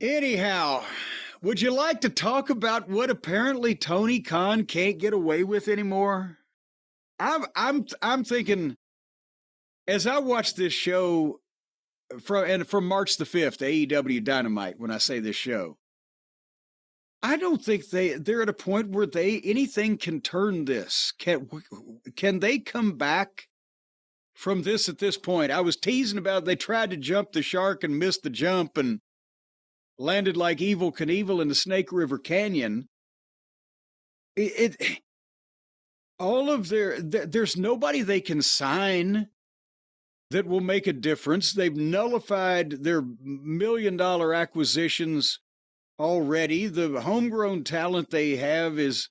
Anyhow, would you like to talk about what apparently Tony Khan can't get away with anymore? I'm thinking as I watch this show from March the 5th, AEW Dynamite, when I say this show, I don't think they're at a point where anything can turn this. Can they come back from this at this point? I was teasing about they tried to jump the shark and missed the jump and landed like Evel Knievel in the Snake River Canyon. There's nobody they can sign that will make a difference. They've nullified their $1 million acquisitions already. The homegrown talent they have is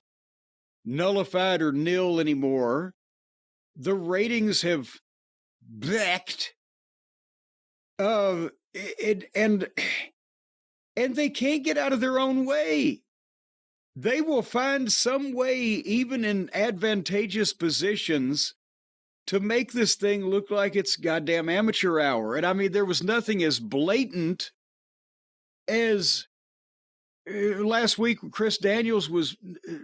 nullified or nil anymore. The ratings have backed. And they can't get out of their own way. They will find some way, even in advantageous positions, to make this thing look like it's goddamn amateur hour. And I mean, there was nothing as blatant as last week Chris Daniels was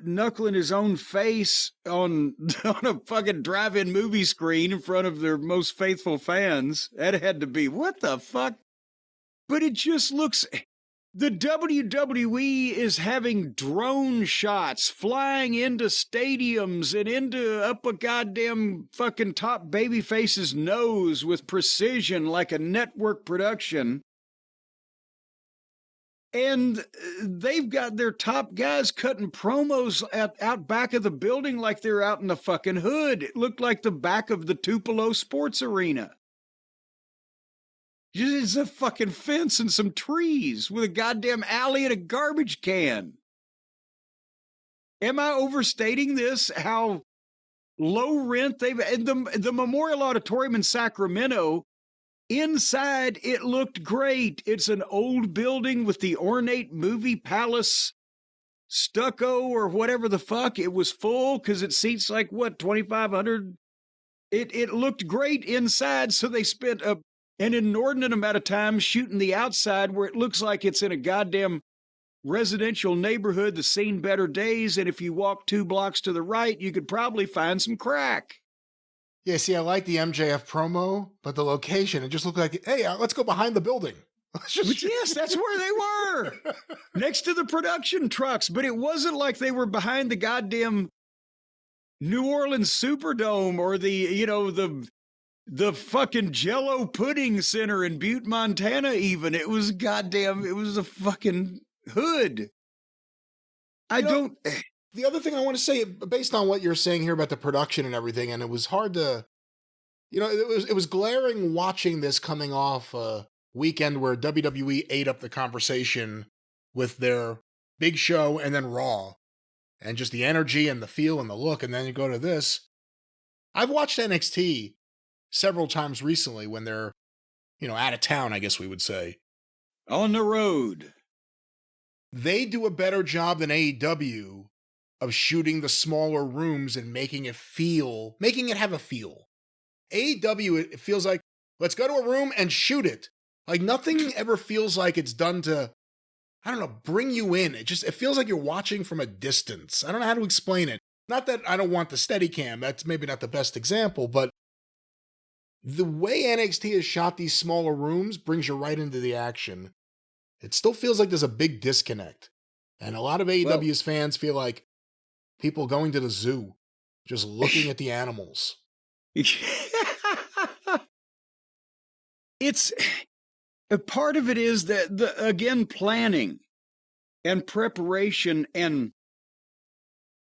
knuckling his own face on a fucking drive-in movie screen in front of their most faithful fans. That had to be, what the fuck? But it just looks... The WWE is having drone shots flying into stadiums and up a goddamn fucking top babyface's nose with precision like a network production. And they've got their top guys cutting promos out back of the building like they're out in the fucking hood. It looked like the back of the Tupelo Sports Arena. It's a fucking fence and some trees with a goddamn alley and a garbage can. Am I overstating this? How low rent they've... And the Memorial Auditorium in Sacramento, inside it looked great. It's an old building with the ornate movie palace stucco or whatever the fuck. It was full because it seats like, what, 2,500? It looked great inside, so they spent an inordinate amount of time shooting the outside where it looks like it's in a goddamn residential neighborhood that's seen better days, and if you walk 2 blocks to the right, you could probably find some crack. Yeah, see, I like the MJF promo, but the location, it just looked like, hey, let's go behind the building. Yes, that's where they were. Next to the production trucks, but it wasn't like they were behind the goddamn New Orleans Superdome or the fucking Jell-O Pudding Center in Butte, Montana, even. It was a fucking hood. The other thing I want to say, based on what you're saying here about the production and everything, and it was hard to, it was glaring watching this coming off a weekend where WWE ate up the conversation with their big show and then Raw, and just the energy and the feel and the look, and then you go to this. I've watched NXT several times recently when they're, out of town, I guess we would say. On the road. They do a better job than AEW of shooting the smaller rooms and making it have a feel. AEW, it feels like, let's go to a room and shoot it. Like nothing ever feels like it's done to, I don't know, bring you in. It feels like you're watching from a distance. I don't know how to explain it. Not that I don't want the Steadicam. That's maybe not the best example, but the way NXT has shot these smaller rooms brings you right into the action. It still feels like there's a big disconnect. And a lot of AEW's fans feel like people going to the zoo, just looking at the animals. It's a part of it is that again, planning and preparation. And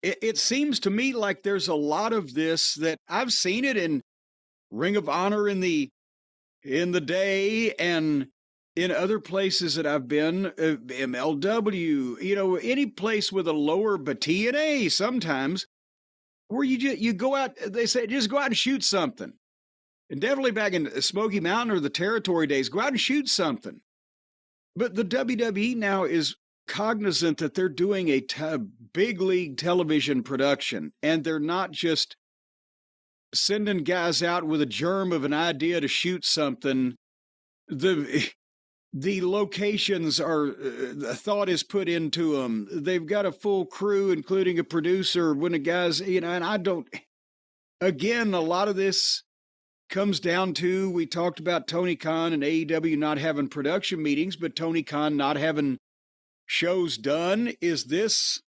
it seems to me like there's a lot of this that I've seen it in Ring of Honor in the day and in other places that I've been, MLW, any place with a lower, but TNA sometimes, where you go out, they say, just go out and shoot something. And definitely back in Smoky Mountain or the Territory days, go out and shoot something. But the WWE now is cognizant that they're doing a big league television production, and they're not just sending guys out with a germ of an idea to shoot something. the locations are, thought is put into them. They've got a full crew, including a producer. When the guys, and I don't, again, a lot of this comes down to, we talked about Tony Khan and AEW not having production meetings, but Tony Khan not having shows done. Is this,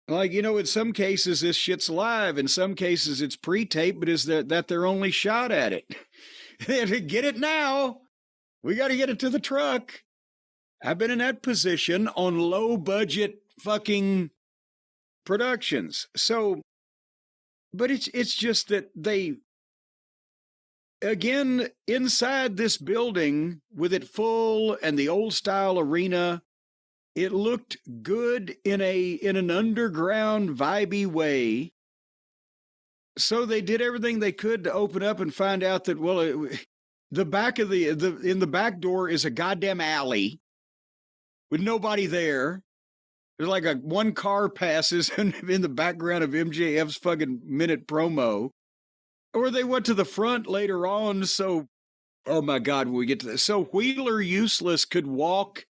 like, in some cases this shit's live, in some cases it's pre-tape, but is that their only shot at it? Get it now. We got to get it to the truck. I've been in that position on low budget fucking productions. So, but it's just that they, again, inside this building with it full and the old style arena, it looked good in an underground vibey way. So they did everything they could to open up and find out that, well, the back of in the back door is a goddamn alley with nobody there. There's like one car passes in the background of MJF's fucking minute promo. Or they went to the front later on, so, oh my God, when we get to this. So Wheeler Useless could walk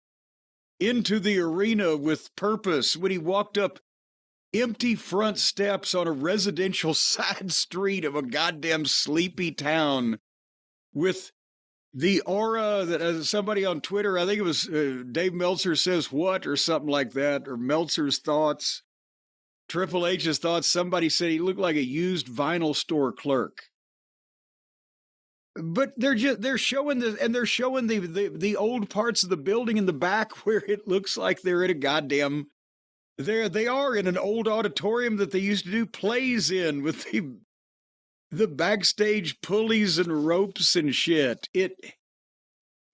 into the arena with purpose when he walked up empty front steps on a residential side street of a goddamn sleepy town with the aura that somebody on Twitter, I think it was Dave Meltzer says what or something like that, or Meltzer's thoughts. Triple H's thoughts, somebody said he looked like a used vinyl store clerk. But they're showing the old parts of the building in the back where it looks like they're in a goddamn, they are in an old auditorium that they used to do plays in with the backstage pulleys and ropes and shit.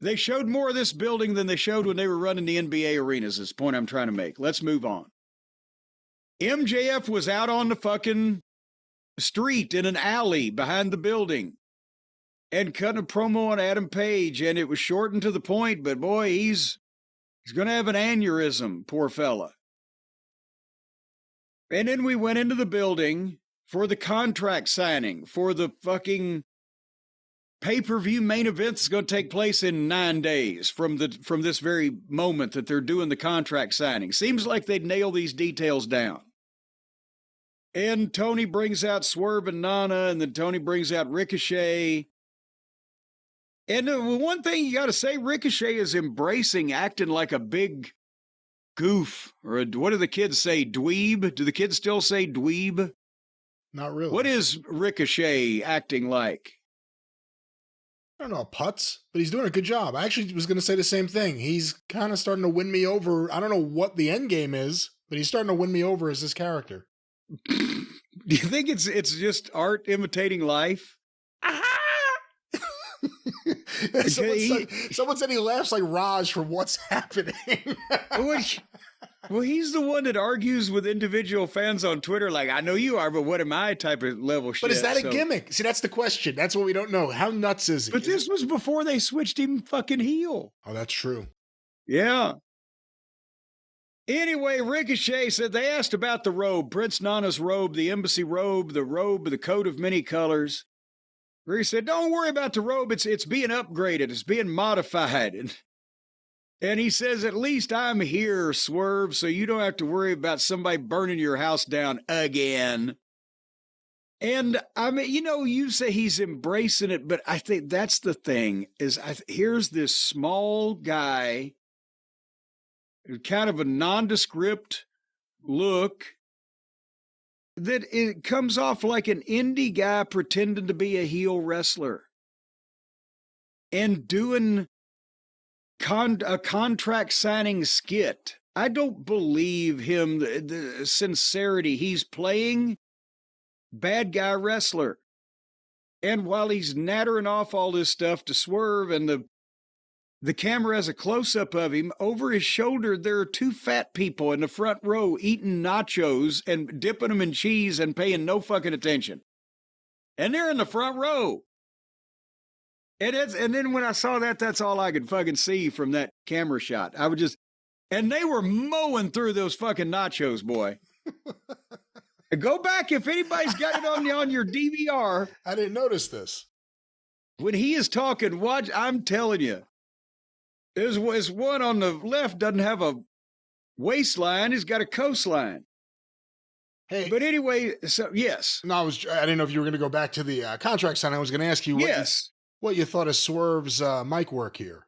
They showed more of this building than they showed when they were running the NBA arenas, is the point I'm trying to make. Let's move on. MJF was out on the fucking street in an alley behind the building and cutting a promo on Adam Page, and it was shortened to the point, but boy, he's going to have an aneurysm, poor fella. And then we went into the building for the contract signing for the fucking pay-per-view main event that's going to take place in 9 days from this very moment that they're doing the contract signing. Seems like they'd nail these details down. And Tony brings out Swerve and Nana, and then Tony brings out Ricochet. And one thing you got to say, Ricochet is embracing acting like a big goof, or what do the kids say, dweeb? Do the kids still say dweeb? Not really. What is Ricochet acting like? I don't know, putz, but he's doing a good job. I actually was going to say the same thing. He's kind of starting to win me over. I don't know what the end game is, but he's starting to win me over as this character. Do you think it's just art imitating life? Someone said he laughs like Raj from What's Happening. Well, he's the one that argues with individual fans on Twitter like, I know you are, but what am I type of level shit. But is that a gimmick? See, that's the question. That's what we don't know. How nuts is he? But this was before they switched him fucking heel. Oh, that's true. Yeah. Anyway, Ricochet said they asked about the robe, Prince Nana's robe, the embassy robe, the coat of many colors. Where he said, don't worry about the robe. It's being upgraded. It's being modified. And he says, at least I'm here, Swerve, so you don't have to worry about somebody burning your house down again. And I mean, you say he's embracing it, but I think that's the thing is here's this small guy, kind of a nondescript look, that it comes off like an indie guy pretending to be a heel wrestler and doing a contract signing skit. I don't believe him, the sincerity. He's playing bad guy wrestler. And while he's nattering off all this stuff to Swerve, and the camera has a close-up of him, over his shoulder there are two fat people in the front row eating nachos and dipping them in cheese and paying no fucking attention. And they're in the front row. And then when I saw that, that's all I could fucking see from that camera shot. And they were mowing through those fucking nachos, boy. Go back if anybody's got it on your DVR. I didn't notice this. When he is talking, watch, I'm telling you. Is one on the left doesn't have a waistline, he's got a coastline. Hey, But anyway, so yes. no, I didn't know if you were going to go back to the contract sign. I was going to ask you Yes. what you thought of Swerve's mic work here.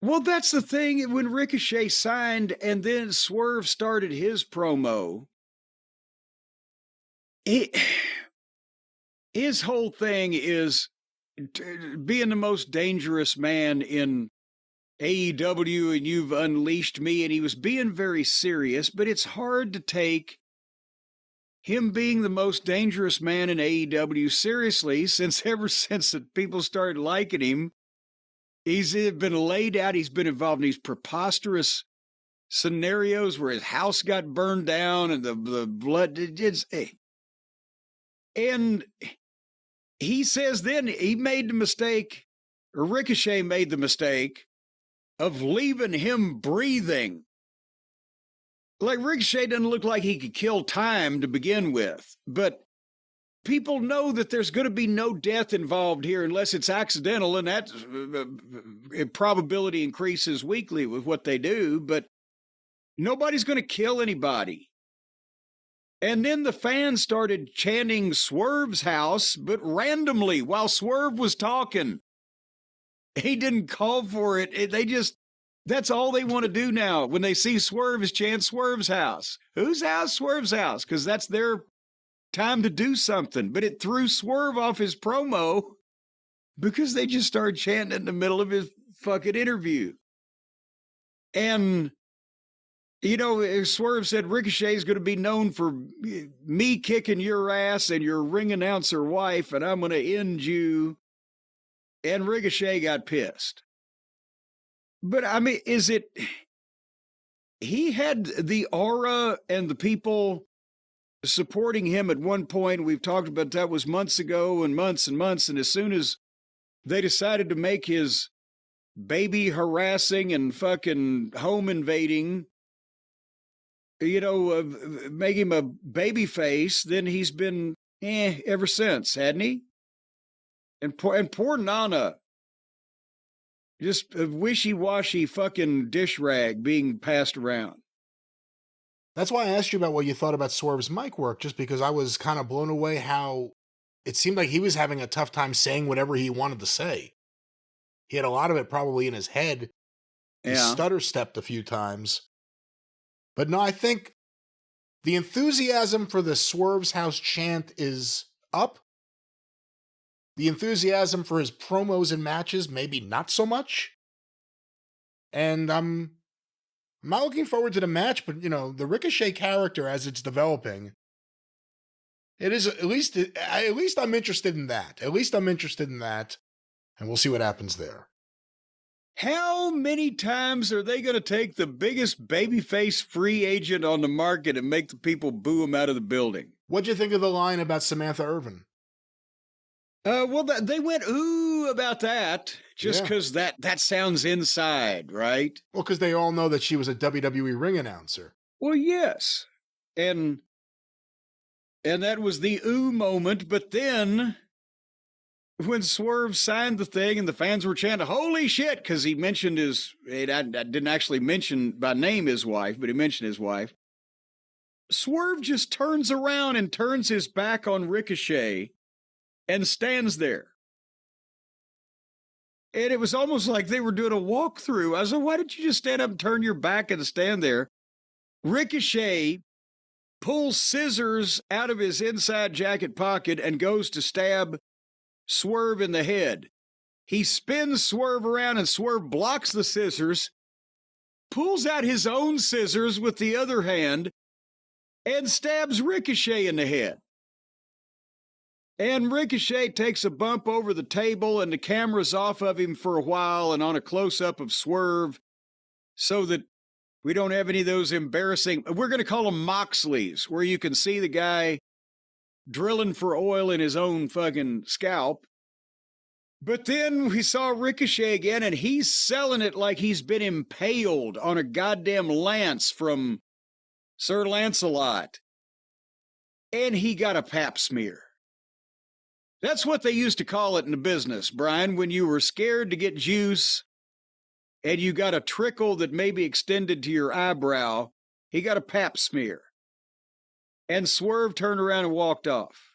Well, that's the thing. When Ricochet signed and then Swerve started his promo, his whole thing is being the most dangerous man in AEW, and you've unleashed me. And he was being very serious, but it's hard to take him being the most dangerous man in AEW seriously ever since that people started liking him. He's been laid out. He's been involved in these preposterous scenarios where his house got burned down and the blood. And he says then he made the mistake, or Ricochet made the mistake, of leaving him breathing. Like, Ricochet doesn't look like he could kill time to begin with, but people know that there's going to be no death involved here unless it's accidental, and that probability increases weekly with what they do, but nobody's going to kill anybody. And then the fans started chanting Swerve's house, but randomly while Swerve was talking. He didn't call for it. That's all they want to do now. When they see Swerve is chant Swerve's house. Whose house? Swerve's house, because that's their time to do something. But it threw Swerve off his promo because they just started chanting in the middle of his fucking interview. And, Swerve said Ricochet's going to be known for me kicking your ass and your ring announcer wife, and I'm going to end you. And Ricochet got pissed. But, I mean, he had the aura and the people supporting him at one point. We've talked about that was months ago and months. And as soon as they decided to make his baby harassing and fucking home invading, make him a baby face, then he's been ever since, hadn't he? And poor Nana. Just a wishy-washy fucking dish rag being passed around. That's why I asked you about what you thought about Swerve's mic work, just because I was kind of blown away how it seemed like he was having a tough time saying whatever he wanted to say. He had a lot of it probably in his head. He stutter stepped a few times. But no, I think the enthusiasm for the Swerve's house chant is up. The enthusiasm for his promos and matches, maybe not so much. And I'm not looking forward to the match, but, the Ricochet character as it's developing, it is at least I'm interested in that. And we'll see what happens there. How many times are they going to take the biggest babyface free agent on the market and make the people boo him out of the building? What'd you think of the line about Samantha Irvin? Well, they went ooh about that just because that sounds inside, right? Well, because they all know that she was a WWE ring announcer. Well, yes, and that was the ooh moment. But then, when Swerve signed the thing and the fans were chanting "Holy shit!" because he mentioned I didn't actually mention by name his wife, but he mentioned his wife. Swerve just turns around and turns his back on Ricochet and stands there. And it was almost like they were doing a walkthrough. I was like, why didn't you just stand up and turn your back and stand there? Ricochet pulls scissors out of his inside jacket pocket and goes to stab Swerve in the head. He spins Swerve around and Swerve blocks the scissors, pulls out his own scissors with the other hand, and stabs Ricochet in the head. And Ricochet takes a bump over the table and the camera's off of him for a while and on a close-up of Swerve so that we don't have any of those embarrassing, we're going to call them Moxleys, where you can see the guy drilling for oil in his own fucking scalp. But then we saw Ricochet again and he's selling it like he's been impaled on a goddamn lance from Sir Lancelot. And he got a pap smear. That's what they used to call it in the business, Brian, when you were scared to get juice and you got a trickle that may be extended to your eyebrow, he got a pap smear. And Swerve turned around and walked off.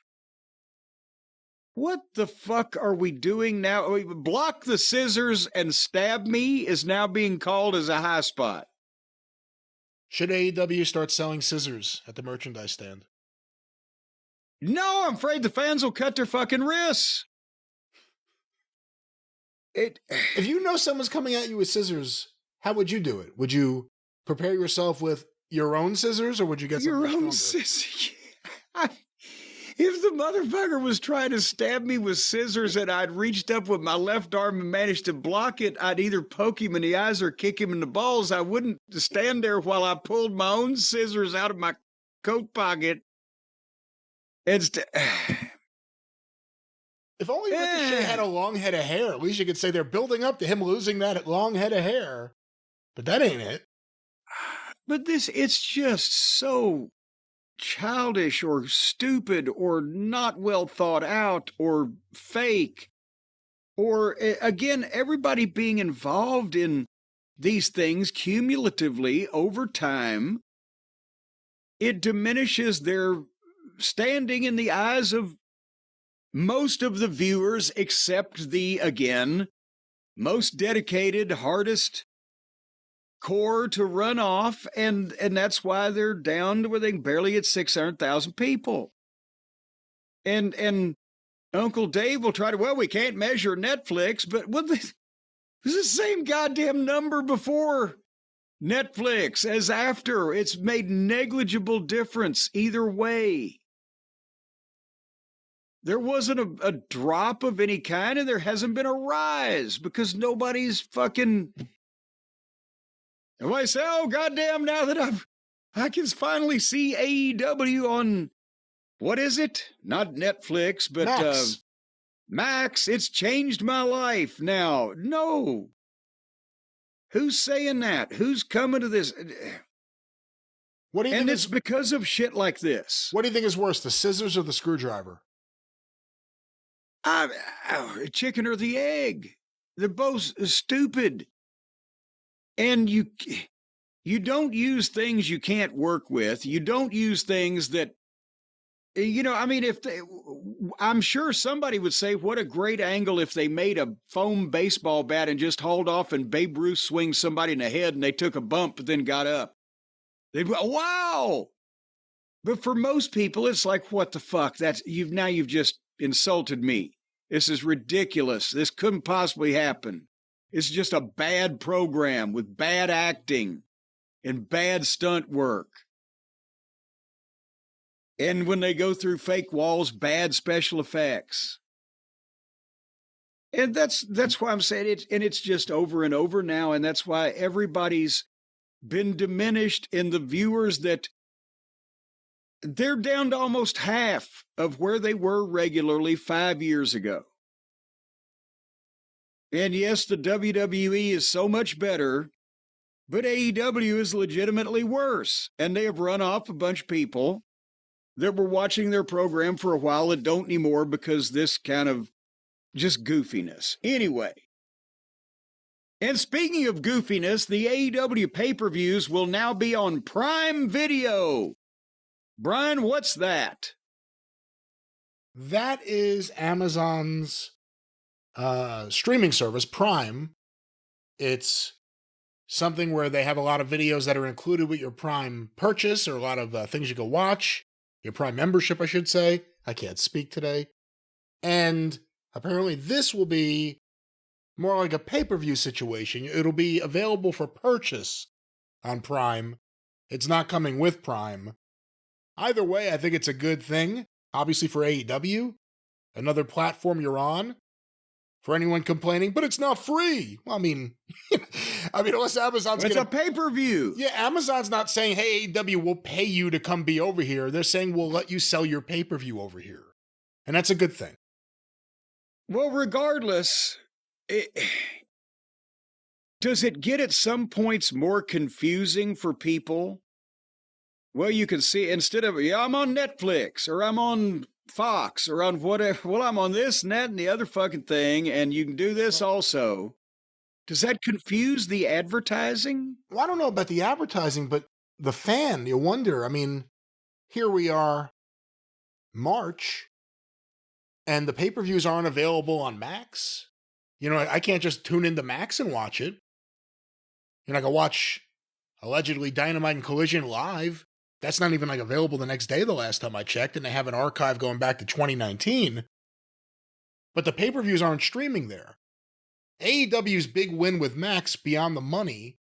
What the fuck are we doing now? Block the scissors and stab me is now being called as a high spot. Should AEW start selling scissors at the merchandise stand? No, I'm afraid the fans will cut their fucking wrists. If you know someone's coming at you with scissors, how would you do it? Would you prepare yourself with your own scissors, or would you get your own scissors? If the motherfucker was trying to stab me with scissors and I'd reached up with my left arm and managed to block it, I'd either poke him in the eyes or kick him in the balls. I wouldn't stand there while I pulled my own scissors out of my coat pocket. If only Ricochet had a long head of hair, at least you could say they're building up to him losing that long head of hair. But that ain't it. But it's just so childish or stupid or not well thought out or fake. Or, again, everybody being involved in these things cumulatively over time, it diminishes their standing in the eyes of most of the viewers, except the, again, most dedicated, hardest core to run off, and that's why they're down to where they can barely get 600,000 people. And Uncle Dave will try to, well, we can't measure Netflix, but this is the same goddamn number before Netflix as after. It's made negligible difference either way. There wasn't a drop of any kind, and there hasn't been a rise because nobody's fucking... And I say, oh, goddamn, now that I can finally see AEW on, what is it? Not Netflix, but Max. It's changed my life now. No. Who's saying that? Who's coming to this? What do you think? It's because of shit like this. What do you think is worse, the scissors or the screwdriver? Chicken or the egg. They're both stupid. And you don't use things you can't work with. You don't use things that, I mean, I'm sure somebody would say, what a great angle if they made a foam baseball bat and just hauled off and Babe Ruth swings somebody in the head and they took a bump but then got up. They'd go, wow. But for most people, it's like, what the fuck? You've just insulted me. This is ridiculous. This couldn't possibly happen. It's just a bad program with bad acting and bad stunt work. And when they go through fake walls, bad special effects. And that's why I'm saying it, and it's just over and over now, and that's why everybody's been diminished in the viewers that they're down to almost half of where they were regularly 5 years ago. And yes, the WWE is so much better, but AEW is legitimately worse. And they have run off a bunch of people that were watching their program for a while that don't anymore because this kind of just goofiness. Anyway. And speaking of goofiness, the AEW pay-per-views will now be on Prime Video. Brian, what's that? That is Amazon's streaming service, Prime. It's something where they have a lot of videos that are included with your Prime purchase, or a lot of things you can watch. Your Prime membership, I should say. I can't speak today. And apparently this will be more like a pay-per-view situation. It'll be available for purchase on Prime. It's not coming with Prime. Either way, I think it's a good thing. Obviously for AEW, another platform you're on. For anyone complaining, but it's not free. Well, I mean, unless Amazon's it's a pay-per-view. Yeah, Amazon's not saying, hey, AEW, we'll pay you to come be over here. They're saying, we'll let you sell your pay-per-view over here. And that's a good thing. Well, regardless, does it get at some points more confusing for people? Well, you can see, instead of, I'm on Netflix, or I'm on Fox, or on whatever, well, I'm on this and that and the other fucking thing, and you can do this also. Does that confuse the advertising? Well, I don't know about the advertising, but the fan, you wonder. I mean, here we are, March, and the pay-per-views aren't available on Max. You know, I can't just tune into Max and watch it. You know, I can watch allegedly Dynamite and Collision live. That's not even like available the next day the last time I checked, and they have an archive going back to 2019. But the pay-per-views aren't streaming there. AEW's big win with Max beyond the money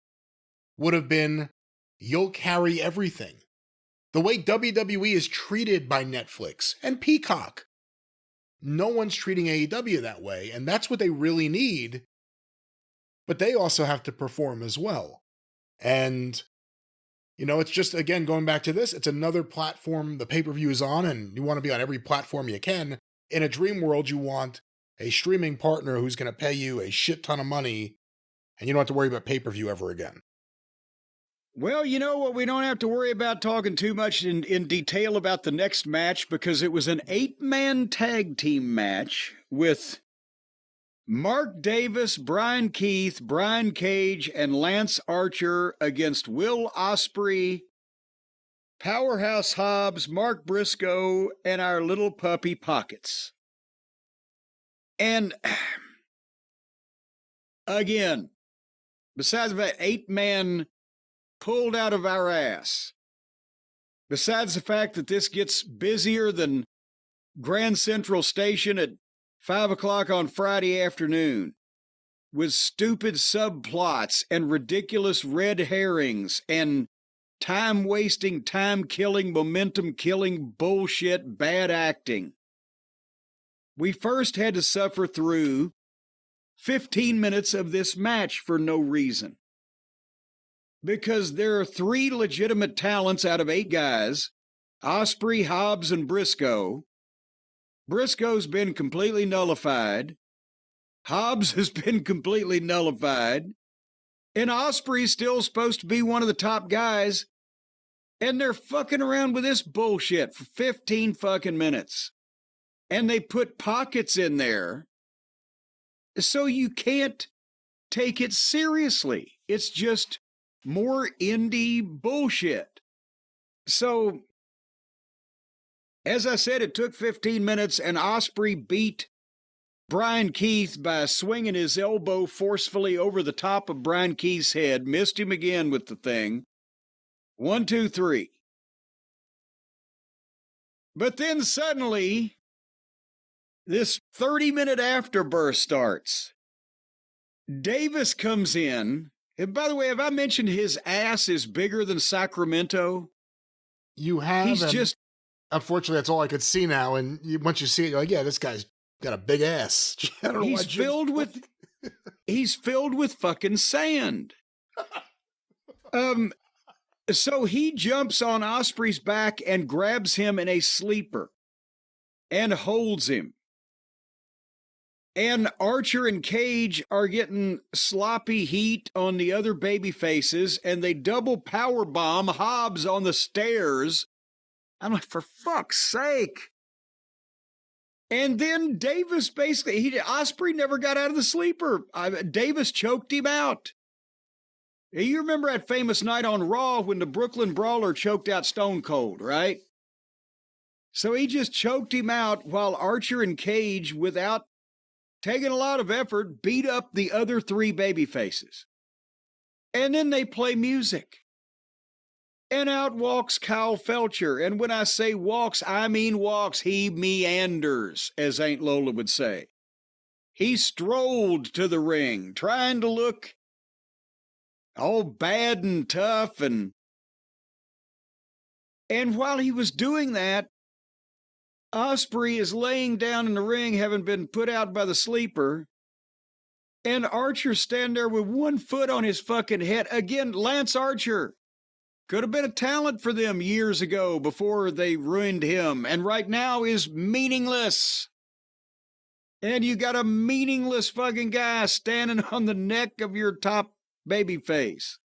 would have been, you'll carry everything. The way WWE is treated by Netflix and Peacock. No one's treating AEW that way, and that's what they really need. But they also have to perform as well. And, you know, it's just, again, going back to this, it's another platform the pay-per-view is on, and you want to be on every platform you can. In a dream world, you want a streaming partner who's going to pay you a shit ton of money, and you don't have to worry about pay-per-view ever again. Well, you know what? We don't have to worry about talking too much in detail about the next match, because it was an 8-man tag team match with Mark Davis, Brian Keith, Brian Cage, and Lance Archer against Will Ospreay, Powerhouse Hobbs, Mark Briscoe, and our little puppy Pockets. And again, besides that 8-man pulled out of our ass, besides the fact that this gets busier than Grand Central Station at 5 o'clock on Friday afternoon, with stupid subplots and ridiculous red herrings and time-wasting, time-killing, momentum-killing bullshit bad acting. We first had to suffer through 15 minutes of this match for no reason. Because there are 3 legitimate talents out of 8 guys, Ospreay, Hobbs, and Briscoe. Briscoe's been completely nullified. Hobbs has been completely nullified. And Ospreay's still supposed to be one of the top guys. And they're fucking around with this bullshit for 15 fucking minutes. And they put Pockets in there so you can't take it seriously. It's just more indie bullshit. So, as I said, it took 15 minutes, and Ospreay beat Brian Keith by swinging his elbow forcefully over the top of Brian Keith's head, missed him again with the thing. 1, 2, 3. But then suddenly, this 30-minute afterburst starts. Davis comes in. And by the way, have I mentioned his ass is bigger than Sacramento? You have. He's just... Unfortunately, that's all I could see now. And once you see it, you're like, yeah, this guy's got a big ass. I don't know he's filled with... he's filled with fucking sand. So he jumps on Ospreay's back and grabs him in a sleeper and holds him. And Archer and Cage are getting sloppy heat on the other baby faces, and they double powerbomb Hobbs on the stairs. I'm like, for fuck's sake. And then Davis basically, Ospreay never got out of the sleeper. Davis choked him out. You remember that famous night on Raw when the Brooklyn Brawler choked out Stone Cold, right? So he just choked him out while Archer and Cage, without taking a lot of effort, beat up the other 3 baby faces. And then they play music. And out walks Kyle Felcher. And when I say walks, I mean walks. He meanders, as Aunt Lola would say. He strolled to the ring, trying to look all bad and tough. And while he was doing that, Ospreay is laying down in the ring, having been put out by the sleeper. And Archer standing there with 1 foot on his fucking head. Again, Lance Archer could have been a talent for them years ago before they ruined him. And right now is meaningless. And you got a meaningless fucking guy standing on the neck of your top baby face.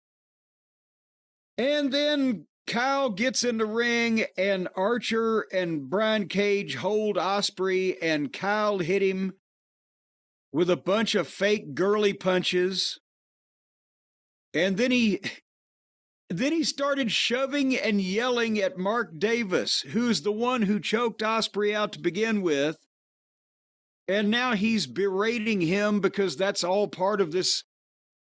And then Kyle gets in the ring, and Archer and Brian Cage hold Ospreay, and Kyle hit him with a bunch of fake girly punches And then he started shoving and yelling at Mark Davis, who's the one who choked Ospreay out to begin with. And now he's berating him because that's all part of this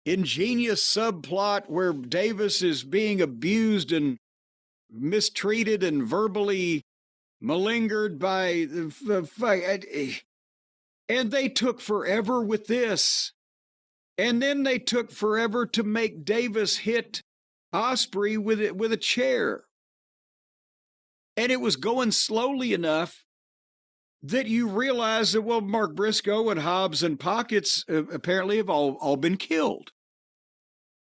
ingenious subplot where Davis is being abused and mistreated and verbally malingered by the. And they took forever with this. And then they took forever to make Davis hit Ospreay with a chair. And it was going slowly enough that you realize that, well, Mark Briscoe and Hobbs and Pockets apparently have all been killed.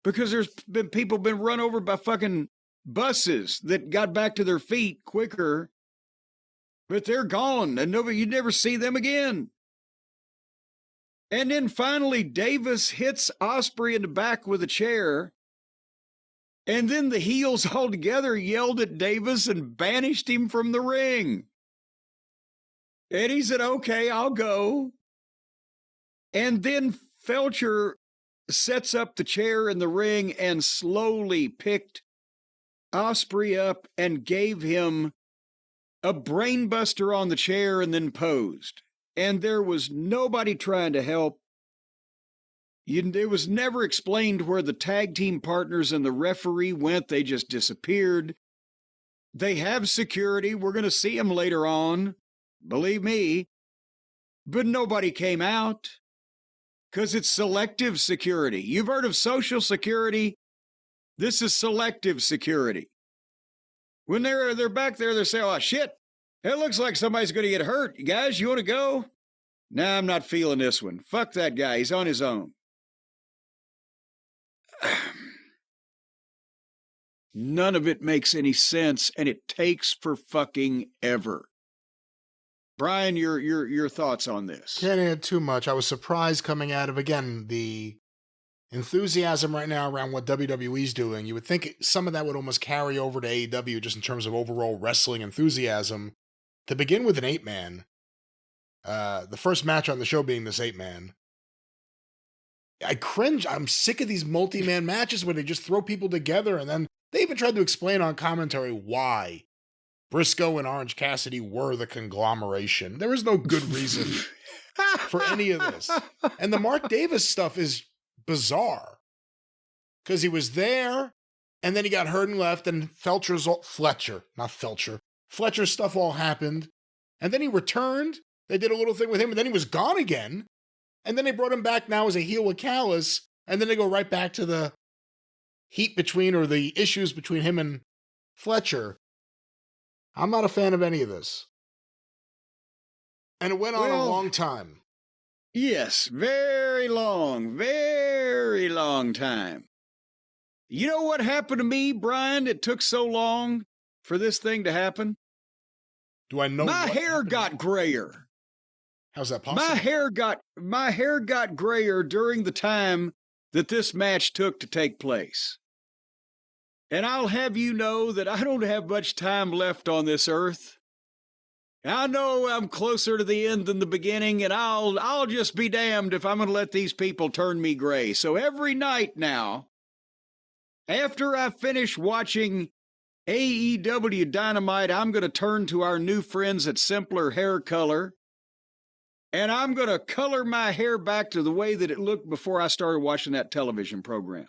Because there's been people been run over by fucking buses that got back to their feet quicker, but they're gone and you never see them again. And then finally Davis hits Ospreay in the back with a chair. And then the heels all together yelled at Davis and banished him from the ring. And he said, okay, I'll go. And then Felcher sets up the chair in the ring and slowly picked Ospreay up and gave him a brainbuster on the chair and then posed. And there was nobody trying to help. It was never explained where the tag team partners and the referee went. They just disappeared. They have security. We're going to see them later on. Believe me. But nobody came out. Because it's selective security. You've heard of social security. This is selective security. When they're back there, they say, oh, shit. It looks like somebody's going to get hurt. You guys, you want to go? Nah, I'm not feeling this one. Fuck that guy. He's on his own. None of it makes any sense, and it takes for fucking ever. Brian, your thoughts on this? Can't add too much. I was surprised coming out of, again, the enthusiasm right now around what WWE's doing. You would think some of that would almost carry over to AEW just in terms of overall wrestling enthusiasm. To begin with an 8-man, the first match on the show being this 8-man, I cringe. I'm sick of these multi-man matches where they just throw people together, and then they even tried to explain on commentary why Briscoe and Orange Cassidy were the conglomeration. There is no good reason for any of this. And the Mark Davis stuff is bizarre. Because he was there, and then he got hurt and left, and Fletcher's stuff all happened. And then he returned. They did a little thing with him, and then he was gone again. And then they brought him back now as a heel with Callis, and then they go right back to the heat between, or the issues between him and Fletcher. I'm not a fan of any of this. And it went on a long time. Yes, very long time. You know what happened to me, Brian? It took so long for this thing to happen. Do I know? My hair got grayer. How's that possible? My hair got grayer during the time that this match took to take place. And I'll have you know that I don't have much time left on this earth. I know I'm closer to the end than the beginning, and I'll just be damned if I'm going to let these people turn me gray. So every night now, after I finish watching AEW Dynamite, I'm going to turn to our new friends at Simpler Hair Color, and I'm going to color my hair back to the way that it looked before I started watching that television program.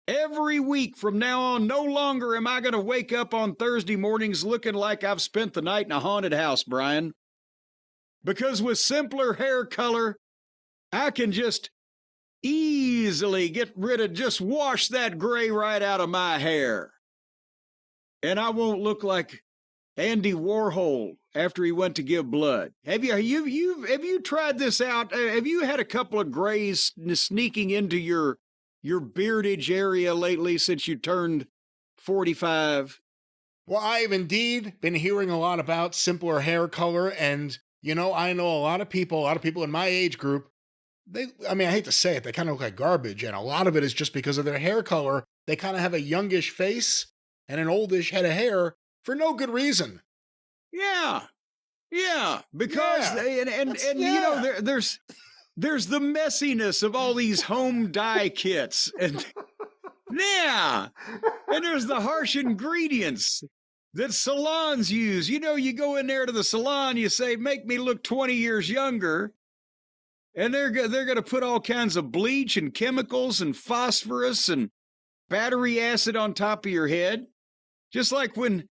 Every week from now on, no longer am I going to wake up on Thursday mornings looking like I've spent the night in a haunted house, Brian. Because with Simpler Hair Color, I can just easily just wash that gray right out of my hair. And I won't look like Andy Warhol after he went to give blood. Have you tried this out? Have you had a couple of grays sneaking into your beardage area lately since you turned 45? Well, I have indeed been hearing a lot about Simpler Hair Color, and I know a lot of people in my age group, I hate to say it, they kind of look like garbage, and a lot of it is just because of their hair color. They kind of have a youngish face and an oldish head of hair for no good reason. Yeah, because there's there's the messiness of all these home dye kits. And yeah, and there's the harsh ingredients that salons use. You know, you go in there to the salon, you say, make me look 20 years younger. And they're going to put all kinds of bleach and chemicals and phosphorus and battery acid on top of your head. Just like when,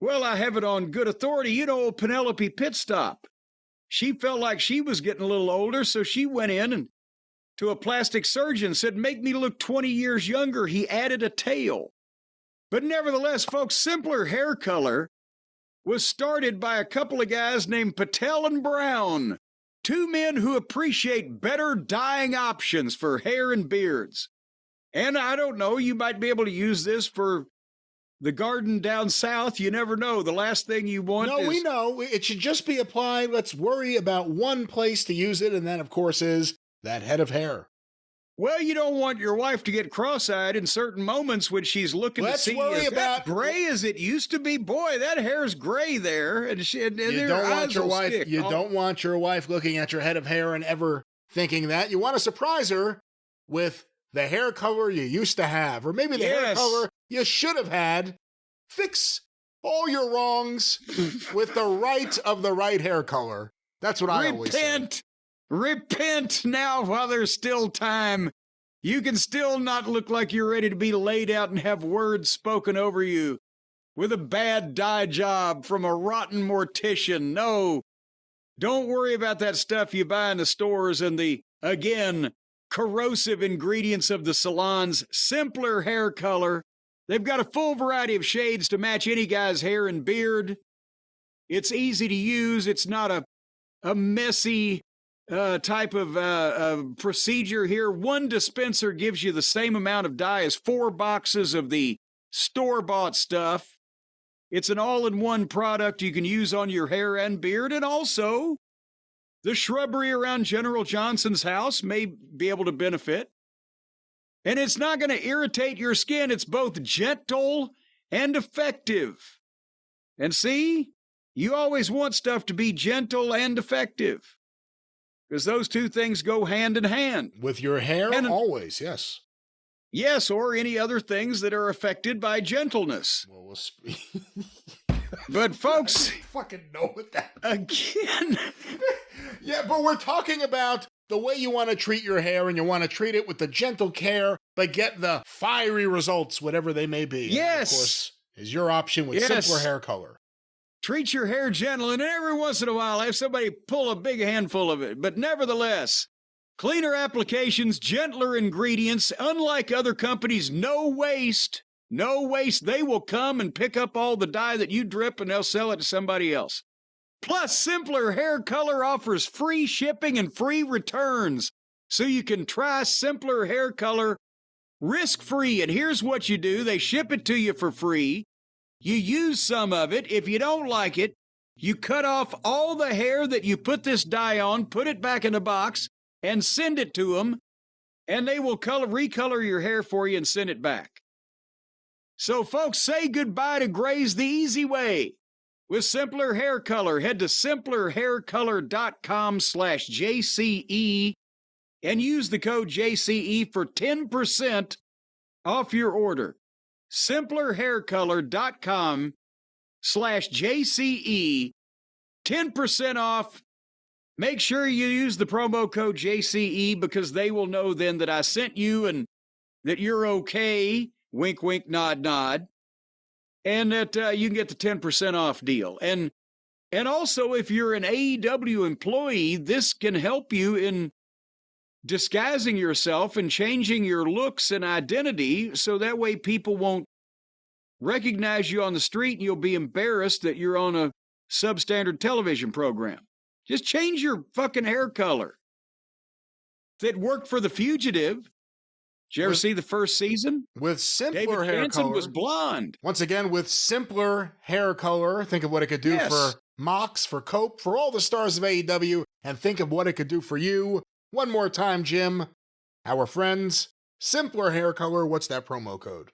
well, I have it on good authority, you know, Penelope Pitstop. She felt like she was getting a little older, so she went in and to a plastic surgeon, said, make me look 20 years younger. He added a tail. But nevertheless, folks, Simpler Hair Color was started by a couple of guys named Patel and Brown, two men who appreciate better dyeing options for hair and beards. And I don't know, you might be able to use this for the garden down south. You never know. The last thing you want is... No, we know. It should just be applied. Let's worry about one place to use it, and that, of course, is that head of hair. Well, you don't want your wife to get cross-eyed in certain moments when she's looking to see, is that gray as it used to be? Boy, that hair's gray there. And you don't want your wife looking at your head of hair and ever thinking that. You want to surprise her with the hair color you used to have, or maybe the hair color you should have had. Fix all your wrongs with the right hair color. That's what I always say. Repent now while there's still time. You can still not look like you're ready to be laid out and have words spoken over you with a bad dye job from a rotten mortician. No, don't worry about that stuff you buy in the stores and the, again, corrosive ingredients of the salons. Simpler Hair Color. They've got a full variety of shades to match any guy's hair and beard. It's easy to use. It's not a messy type of procedure here. One dispenser gives you the same amount of dye as 4 boxes of the store-bought stuff. It's an all-in-one product you can use on your hair and beard, and also the shrubbery around General Johnson's house may be able to benefit. And it's not going to irritate your skin. It's both gentle and effective. And see, you always want stuff to be gentle and effective, because those two things go hand in hand. With your hair, always, yes. Yes, or any other things that are affected by gentleness. Well, we'll speak. But folks... I fucking know what that again. Yeah, but we're talking about the way you want to treat your hair, and you want to treat it with the gentle care, but get the fiery results, whatever they may be. Yes. And of course, is your option with Simpler Hair Color. Treat your hair gentle, and every once in a while have somebody pull a big handful of it. But nevertheless, cleaner applications, gentler ingredients, unlike other companies, no waste. No waste. They will come and pick up all the dye that you drip, and they'll sell it to somebody else. Plus, Simpler Hair Color offers free shipping and free returns, so you can try Simpler Hair Color risk-free. And here's what you do. They ship it to you for free. You use some of it. If you don't like it, you cut off all the hair that you put this dye on, put it back in a box, and send it to them, and they will recolor your hair for you and send it back. So, folks, say goodbye to grays the easy way with Simpler Hair Color. Head to simplerhaircolor.com/JCE and use the code JCE for 10% off your order. simplerhaircolor.com/JCE, 10% off. Make sure you use the promo code JCE, because they will know then that I sent you and that you're okay. Wink, wink, nod, nod. And that you can get the 10% off deal. And also, if you're an AEW employee, this can help you in disguising yourself and changing your looks and identity, so that way people won't recognize you on the street and you'll be embarrassed that you're on a substandard television program. Just change your fucking hair color. That worked for The Fugitive. Did you ever see the first season? With Simpler David Hair Jansen Color. was blonde. Once again, with Simpler Hair Color, think of what it could do for Mox, for Cope, for all the stars of AEW, and think of what it could do for you. One more time, Jim. Our friends, Simpler Hair Color, what's that promo code?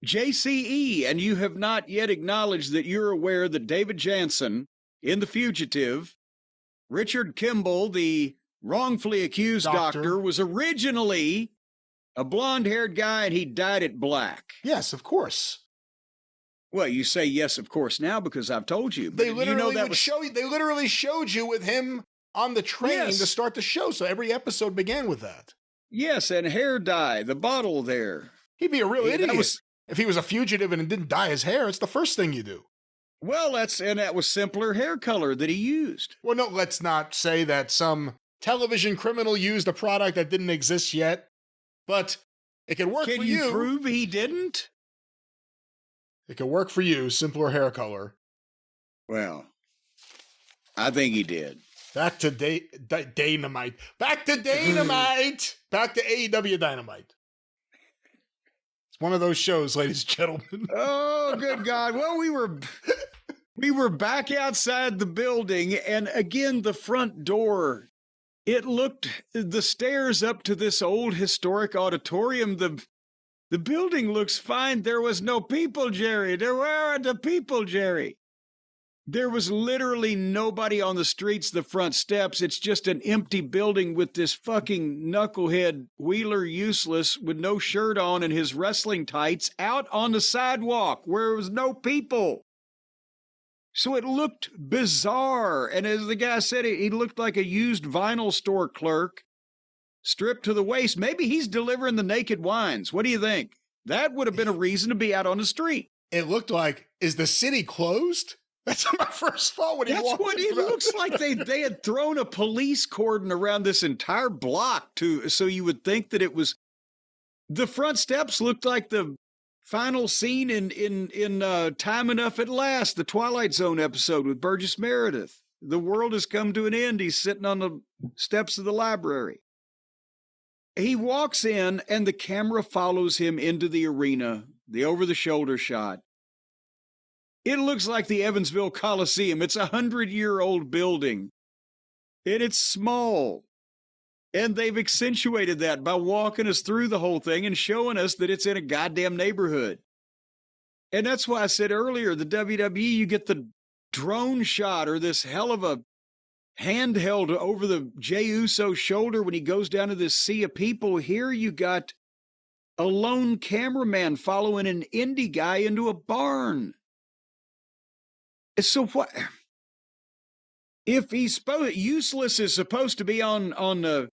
JCE, and you have not yet acknowledged that you're aware that David Jansen in The Fugitive, Richard Kimball, the wrongfully accused doctor was originally a blonde-haired guy, and he dyed it black. Yes, of course. Well, you say yes, of course, now because I've told you. They literally They literally showed you with him on the train to start the show, so every episode began with that. Yes, and hair dye, the bottle there. He'd be a real idiot if he was a fugitive and didn't dye his hair. It's the first thing you do. Well, that was simpler hair color that he used. Well, no, let's not say that some television criminal used a product that didn't exist yet, but it can work for you. Can you prove he didn't? It can work for you, simpler hair color. Well, I think he did. Back to Dynamite. Back to Dynamite. Back to AEW Dynamite. It's one of those shows, ladies and gentlemen. Oh, good God. Well, we were back outside the building, and again, the front door, the stairs up to this old historic auditorium, the building looks fine. There was no people, Jerry. There weren't the people, Jerry. There was literally nobody on the streets, the front steps. It's just an empty building with this fucking knucklehead Wheeler Useless with no shirt on and his wrestling tights out on the sidewalk where there was no people. So it looked bizarre. And as the guy said, he looked like a used vinyl store clerk, stripped to the waist. Maybe he's delivering the naked wines. What do you think? That would have been a reason to be out on the street. It looked like, is the city closed? That's my first thought when he walked. That's what it looks like. They had thrown a police cordon around this entire block so you would think that it was. The front steps looked like the final scene in Time Enough at Last, the Twilight Zone episode with Burgess Meredith. The world has come to an end. He's sitting on the steps of the library. He walks in, and the camera follows him into the arena, the over-the-shoulder shot. It looks like the Evansville Coliseum. It's a 100-year-old building, and it's small. And they've accentuated that by walking us through the whole thing and showing us that it's in a goddamn neighborhood. And that's why I said earlier, the WWE, you get the drone shot or this hell of a handheld over the Jey Uso shoulder when he goes down to this sea of people. Here you got a lone cameraman following an indie guy into a barn. So what? If he's Useless is supposed to be on the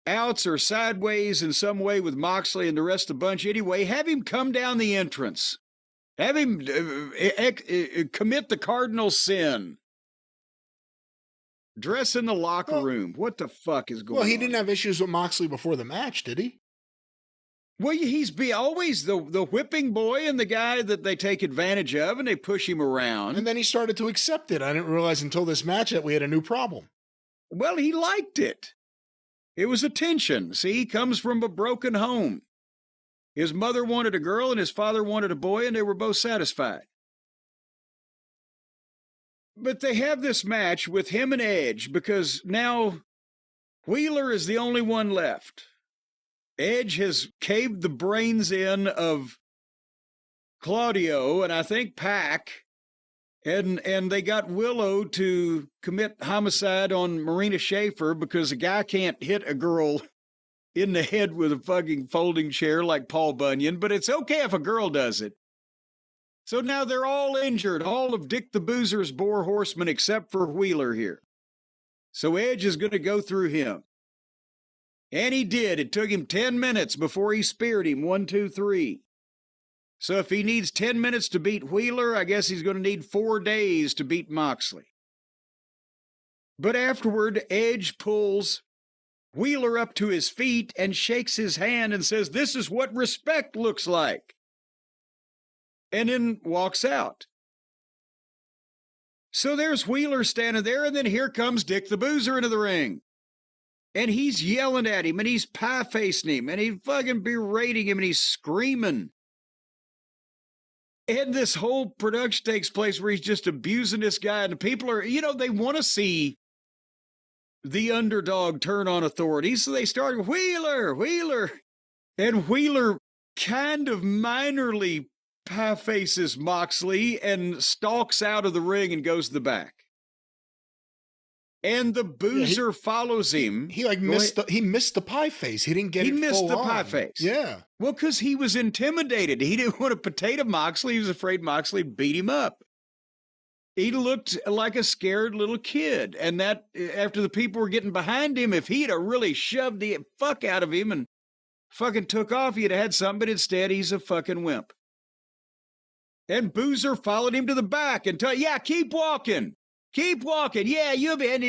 outs or sideways in some way with Moxley and the rest of the bunch anyway, have him come down the entrance. Have him commit the cardinal sin. Dress in the locker room. What the fuck is going on? Well, he didn't have issues with Moxley before the match, did he? Well, he's always the whipping boy and the guy that they take advantage of and they push him around. And then he started to accept it. I didn't realize until this match that we had a new problem. Well, he liked it. It was attention. See, he comes from a broken home. His mother wanted a girl and his father wanted a boy, and they were both satisfied. But they have this match with him and Edge because now Wheeler is the only one left. Edge has caved the brains in of Claudio and I think Pac, and they got Willow to commit homicide on Marina Schaefer because a guy can't hit a girl in the head with a fucking folding chair like Paul Bunyan, but it's okay if a girl does it. So now they're all injured, all of Dick the Boozer's Boar Horsemen except for Wheeler here. So Edge is going to go through him. And he did. It took him 10 minutes before he speared him. 1, 2, 3. So if he needs 10 minutes to beat Wheeler, I guess he's going to need 4 days to beat Moxley. But afterward, Edge pulls Wheeler up to his feet and shakes his hand and says, "This is what respect looks like." And then walks out. So there's Wheeler standing there, and then here comes Dick the Boozer into the ring. And he's yelling at him, and he's pie-facing him, and he's fucking berating him, and he's screaming. And this whole production takes place where he's just abusing this guy, and the people are, they want to see the underdog turn on authority. So they started, Wheeler. And Wheeler kind of minorly pie-faces Moxley and stalks out of the ring and goes to the back. And the boozer follows him. He missed the pie face. He didn't get it full on. He missed the pie face. Yeah. Well, because he was intimidated. He didn't want to potato Moxley. He was afraid Moxley'd beat him up. He looked like a scared little kid. And that, after the people were getting behind him, if he'd have really shoved the fuck out of him and fucking took off, he'd have had something. But instead, he's a fucking wimp. And Boozer followed him to the back and told, yeah, keep walking. Keep walking. Yeah, you'll be. And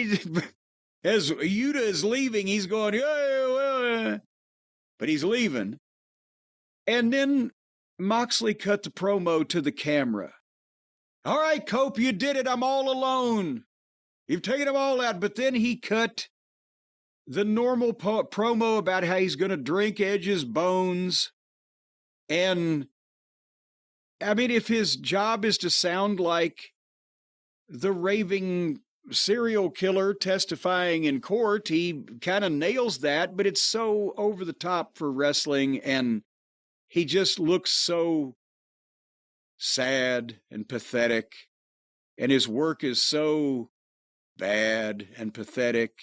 as Yuta is leaving, he's going, yeah, but he's leaving. And then Moxley cut the promo to the camera. All right, Cope, you did it. I'm all alone. You've taken them all out. But then he cut the normal promo about how he's going to drink Edge's bones. And, I mean, if his job is to sound like the raving serial killer testifying in court, he kind of nails that, but it's so over the top for wrestling, and he just looks so sad and pathetic, and his work is so bad and pathetic,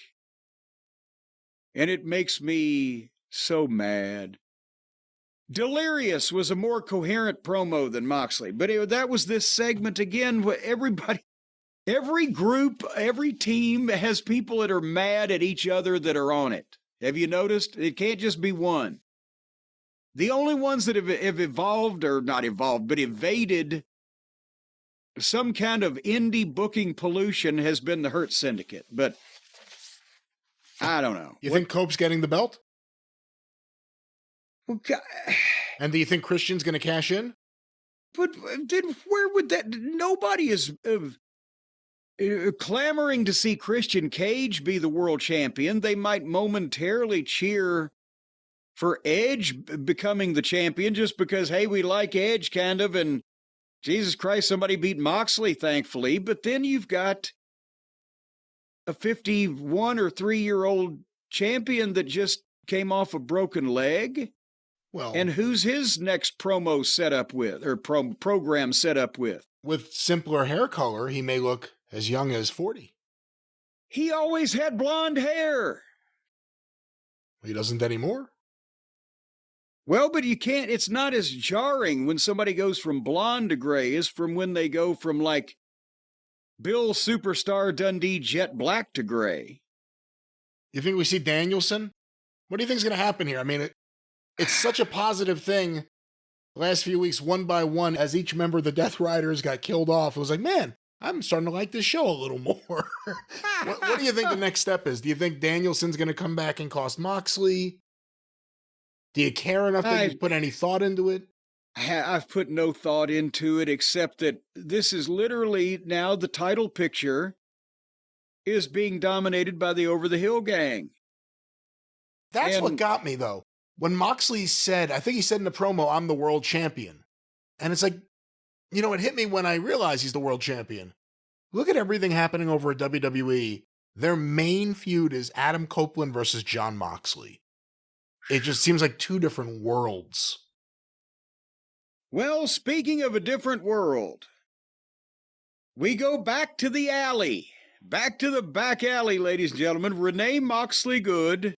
and it makes me so mad. Delirious was a more coherent promo than Moxley, but that was this segment again where every group, every team has people that are mad at each other that are on it. Have you noticed? It can't just be one. The only ones that have evolved, or not evolved, but evaded some kind of indie booking pollution has been the Hurt Syndicate. But I don't know. You think Cope's getting the belt? Well, and do you think Christian's going to cash in? But then where would that... Nobody is... clamoring to see Christian Cage be the world champion. They might momentarily cheer for Edge becoming the champion just because, hey, we like Edge kind of, and Jesus Christ, somebody beat Moxley, thankfully. But then you've got a 51 or 3-year-old champion that just came off a broken leg. Well, and who's his next promo set up with, or program set up with? With simpler hair color, he may look as young as 40. He always had blonde hair. He doesn't anymore. Well, but you can't, it's not as jarring when somebody goes from blonde to gray as from when they go from like Bill Superstar Dundee jet black to gray. You think we see Danielson? What do you think is going to happen here? I mean, it's such a positive thing. The last few weeks, one by one, as each member of the Death Riders got killed off, it was like, man, I'm starting to like this show a little more. What do you think the next step is? Do you think Danielson's going to come back and cost Moxley? Do you care enough that you put any thought into it? I've put no thought into it, except that this is literally now the title picture is being dominated by the Over the Hill gang. That's what got me, though. When Moxley said, I think he said in the promo, I'm the world champion. And it's like, you know, it hit me when I realized he's the world champion. Look at everything happening over at WWE. Their main feud is Adam Copeland versus Jon Moxley. It just seems like two different worlds. Well, speaking of a different world, we go back to the alley. Back to the back alley, ladies and gentlemen. Renee Moxley Good.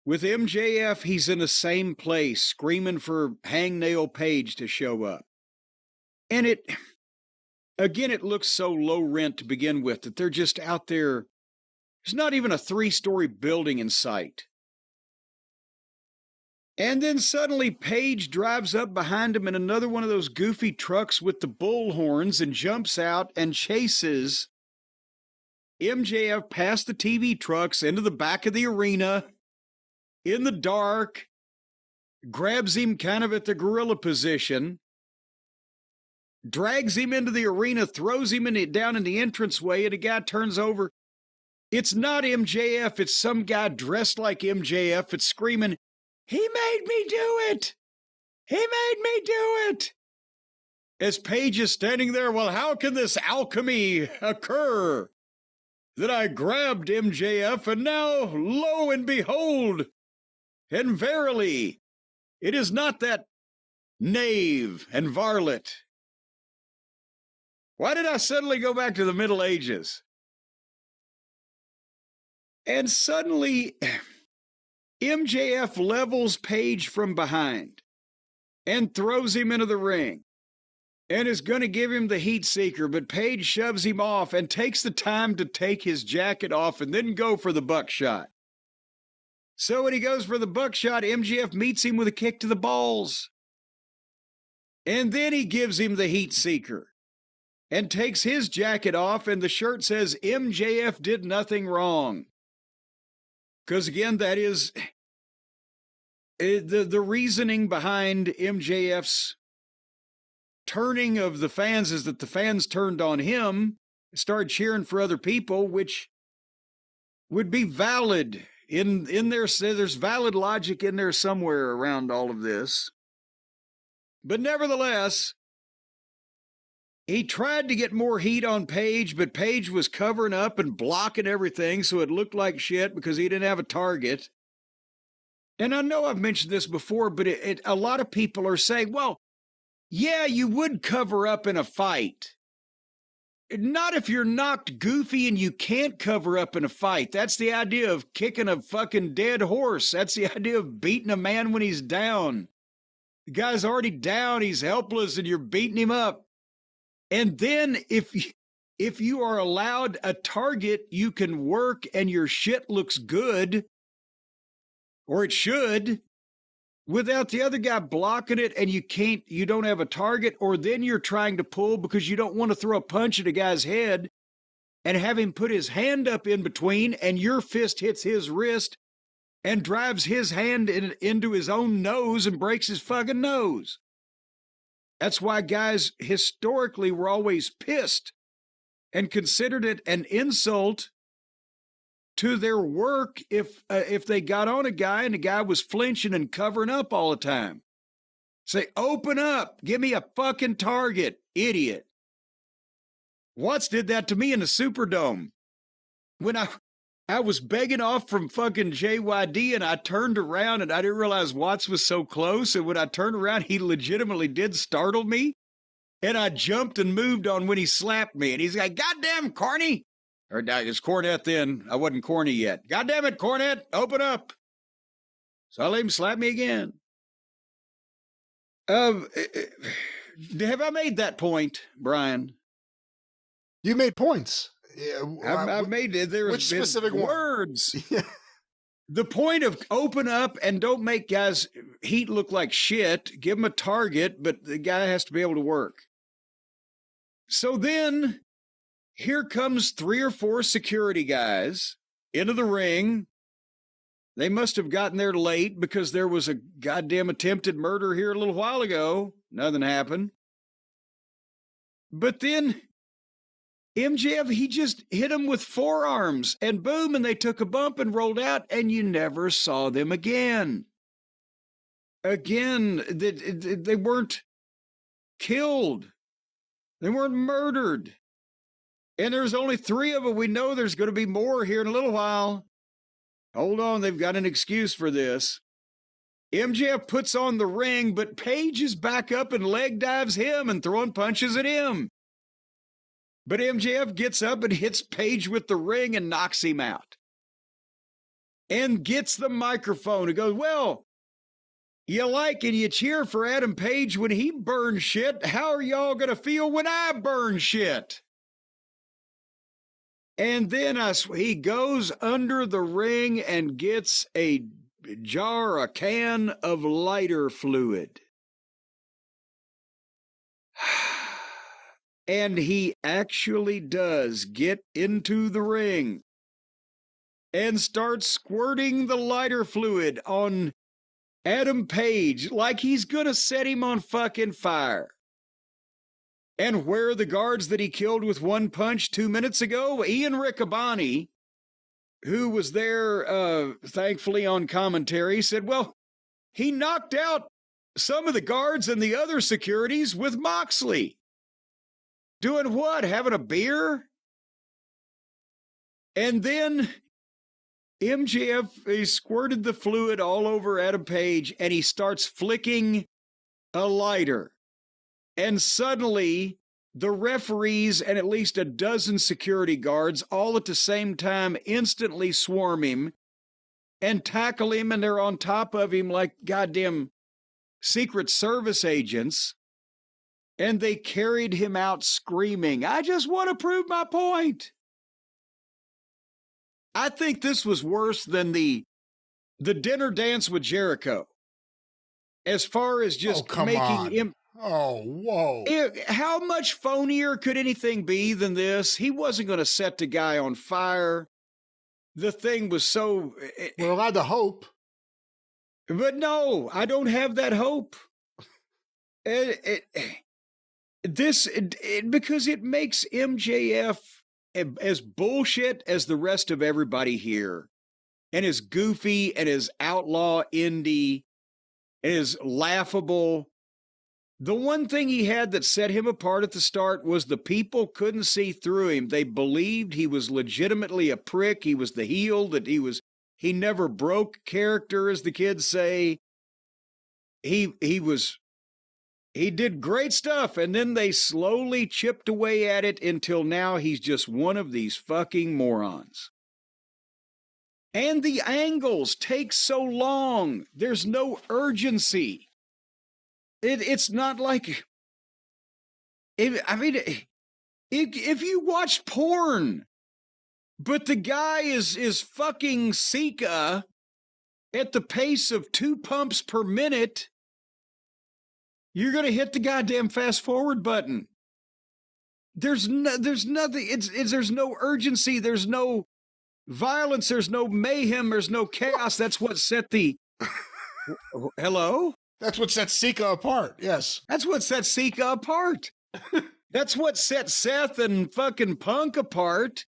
With MJF, he's in the same place, screaming for Hangnail Page to show up. And it looks so low rent to begin with that they're just out there. There's not even a 3-story building in sight. And then suddenly Page drives up behind him in another one of those goofy trucks with the bull horns and jumps out and chases MJF past the TV trucks into the back of the arena in the dark, grabs him kind of at the gorilla position, drags him into the arena, throws him down in the entranceway, and a guy turns over. It's not MJF, it's some guy dressed like MJF. It's screaming, "He made me do it! He made me do it!" As Page is standing there, well, how can this alchemy occur? That I grabbed MJF, and now, lo and behold, and verily, it is not that knave and varlet. Why did I suddenly go back to the Middle Ages? And suddenly, MJF levels Page from behind and throws him into the ring and is going to give him the heat seeker, but Page shoves him off and takes the time to take his jacket off and then go for the buckshot. So when he goes for the buckshot, MJF meets him with a kick to the balls. And then he gives him the heat seeker and takes his jacket off, and the shirt says MJF did nothing wrong. Because again, that is the reasoning behind MJF's turning of the fans is that the fans turned on him, started cheering for other people, which would be valid in there. There's valid logic in there somewhere around all of this. But nevertheless, he tried to get more heat on Page, but Page was covering up and blocking everything, so it looked like shit because he didn't have a target. And I know I've mentioned this before, but a lot of people are saying, well, yeah, you would cover up in a fight. Not if you're knocked goofy and you can't cover up in a fight. That's the idea of kicking a fucking dead horse. That's the idea of beating a man when he's down. The guy's already down, he's helpless, and you're beating him up. And then if you are allowed a target, you can work and your shit looks good, or it should, without the other guy blocking it, and you don't have a target, or then you're trying to pull because you don't want to throw a punch at a guy's head and have him put his hand up in between, and your fist hits his wrist and drives his hand into his own nose and breaks his fucking nose. That's why guys historically were always pissed and considered it an insult to their work if they got on a guy and the guy was flinching and covering up all the time. Say, open up, give me a fucking target, idiot. Watts did that to me in the Superdome. When I was begging off from fucking JYD and I turned around and I didn't realize Watts was so close, and when I turned around, he legitimately did startle me, and I jumped and moved on when he slapped me, and he's like, goddamn, Corny! Or it's Cornette then. I wasn't corny yet. God damn it, Cornette, open up. So I let him slap me again. Have I made that point, Brian? You made points. I've made it. There's which specific words. The point of open up and don't make guys' heat look like shit. Give them a target, but the guy has to be able to work. So then, here comes 3 or 4 security guys into the ring. They must have gotten there late because there was a goddamn attempted murder here a little while ago. Nothing happened. But then MJF, he just hit him with forearms and boom, and they took a bump and rolled out, and you never saw them again. Again, they weren't killed. They weren't murdered. And there's only 3 of them. We know there's going to be more here in a little while. Hold on, they've got an excuse for this. MJF puts on the ring, but Page is back up and leg dives him and throwing punches at him. But MJF gets up and hits Page with the ring and knocks him out. And gets the microphone and goes, well, you like and you cheer for Adam Page when he burns shit. How are y'all going to feel when I burn shit? And then he goes under the ring and gets a can of lighter fluid. And he actually does get into the ring and starts squirting the lighter fluid on Adam Page like he's gonna set him on fucking fire. And where are the guards that he killed with one punch 2 minutes ago? Ian Riccaboni, who was there, thankfully, on commentary, said, well, he knocked out some of the guards and the other securities with Moxley. Doing what? Having a beer? And then MJF, he squirted the fluid all over Adam Page, and he starts flicking a lighter. And suddenly, the referees and at least a dozen security guards all at the same time instantly swarm him and tackle him, and they're on top of him like goddamn Secret Service agents, and they carried him out screaming, "I just want to prove my point." I think this was worse than the dinner dance with Jericho. As far as just making him... Oh, whoa. How much phonier could anything be than this? He wasn't going to set the guy on fire. The thing was so... We're allowed to hope. But no, I don't have that hope. Because it makes MJF as bullshit as the rest of everybody here, and as goofy and as outlaw indie and as laughable. The one thing he had that set him apart at the start was the people couldn't see through him. They believed he was legitimately a prick. He was the heel, that he never broke character, as the kids say. He did great stuff, and then they slowly chipped away at it until now he's just one of these fucking morons. And the angles take so long. There's no urgency. It's not like... if you watch porn, but the guy is fucking Sika at the pace of 2 pumps per minute, you're going to hit the goddamn fast forward button. There's nothing. There's no urgency. There's no violence. There's no mayhem. There's no chaos. That's what set the... Hello? That's what sets Sika apart, yes. That's what set Sika apart. That's what set Seth and fucking Punk apart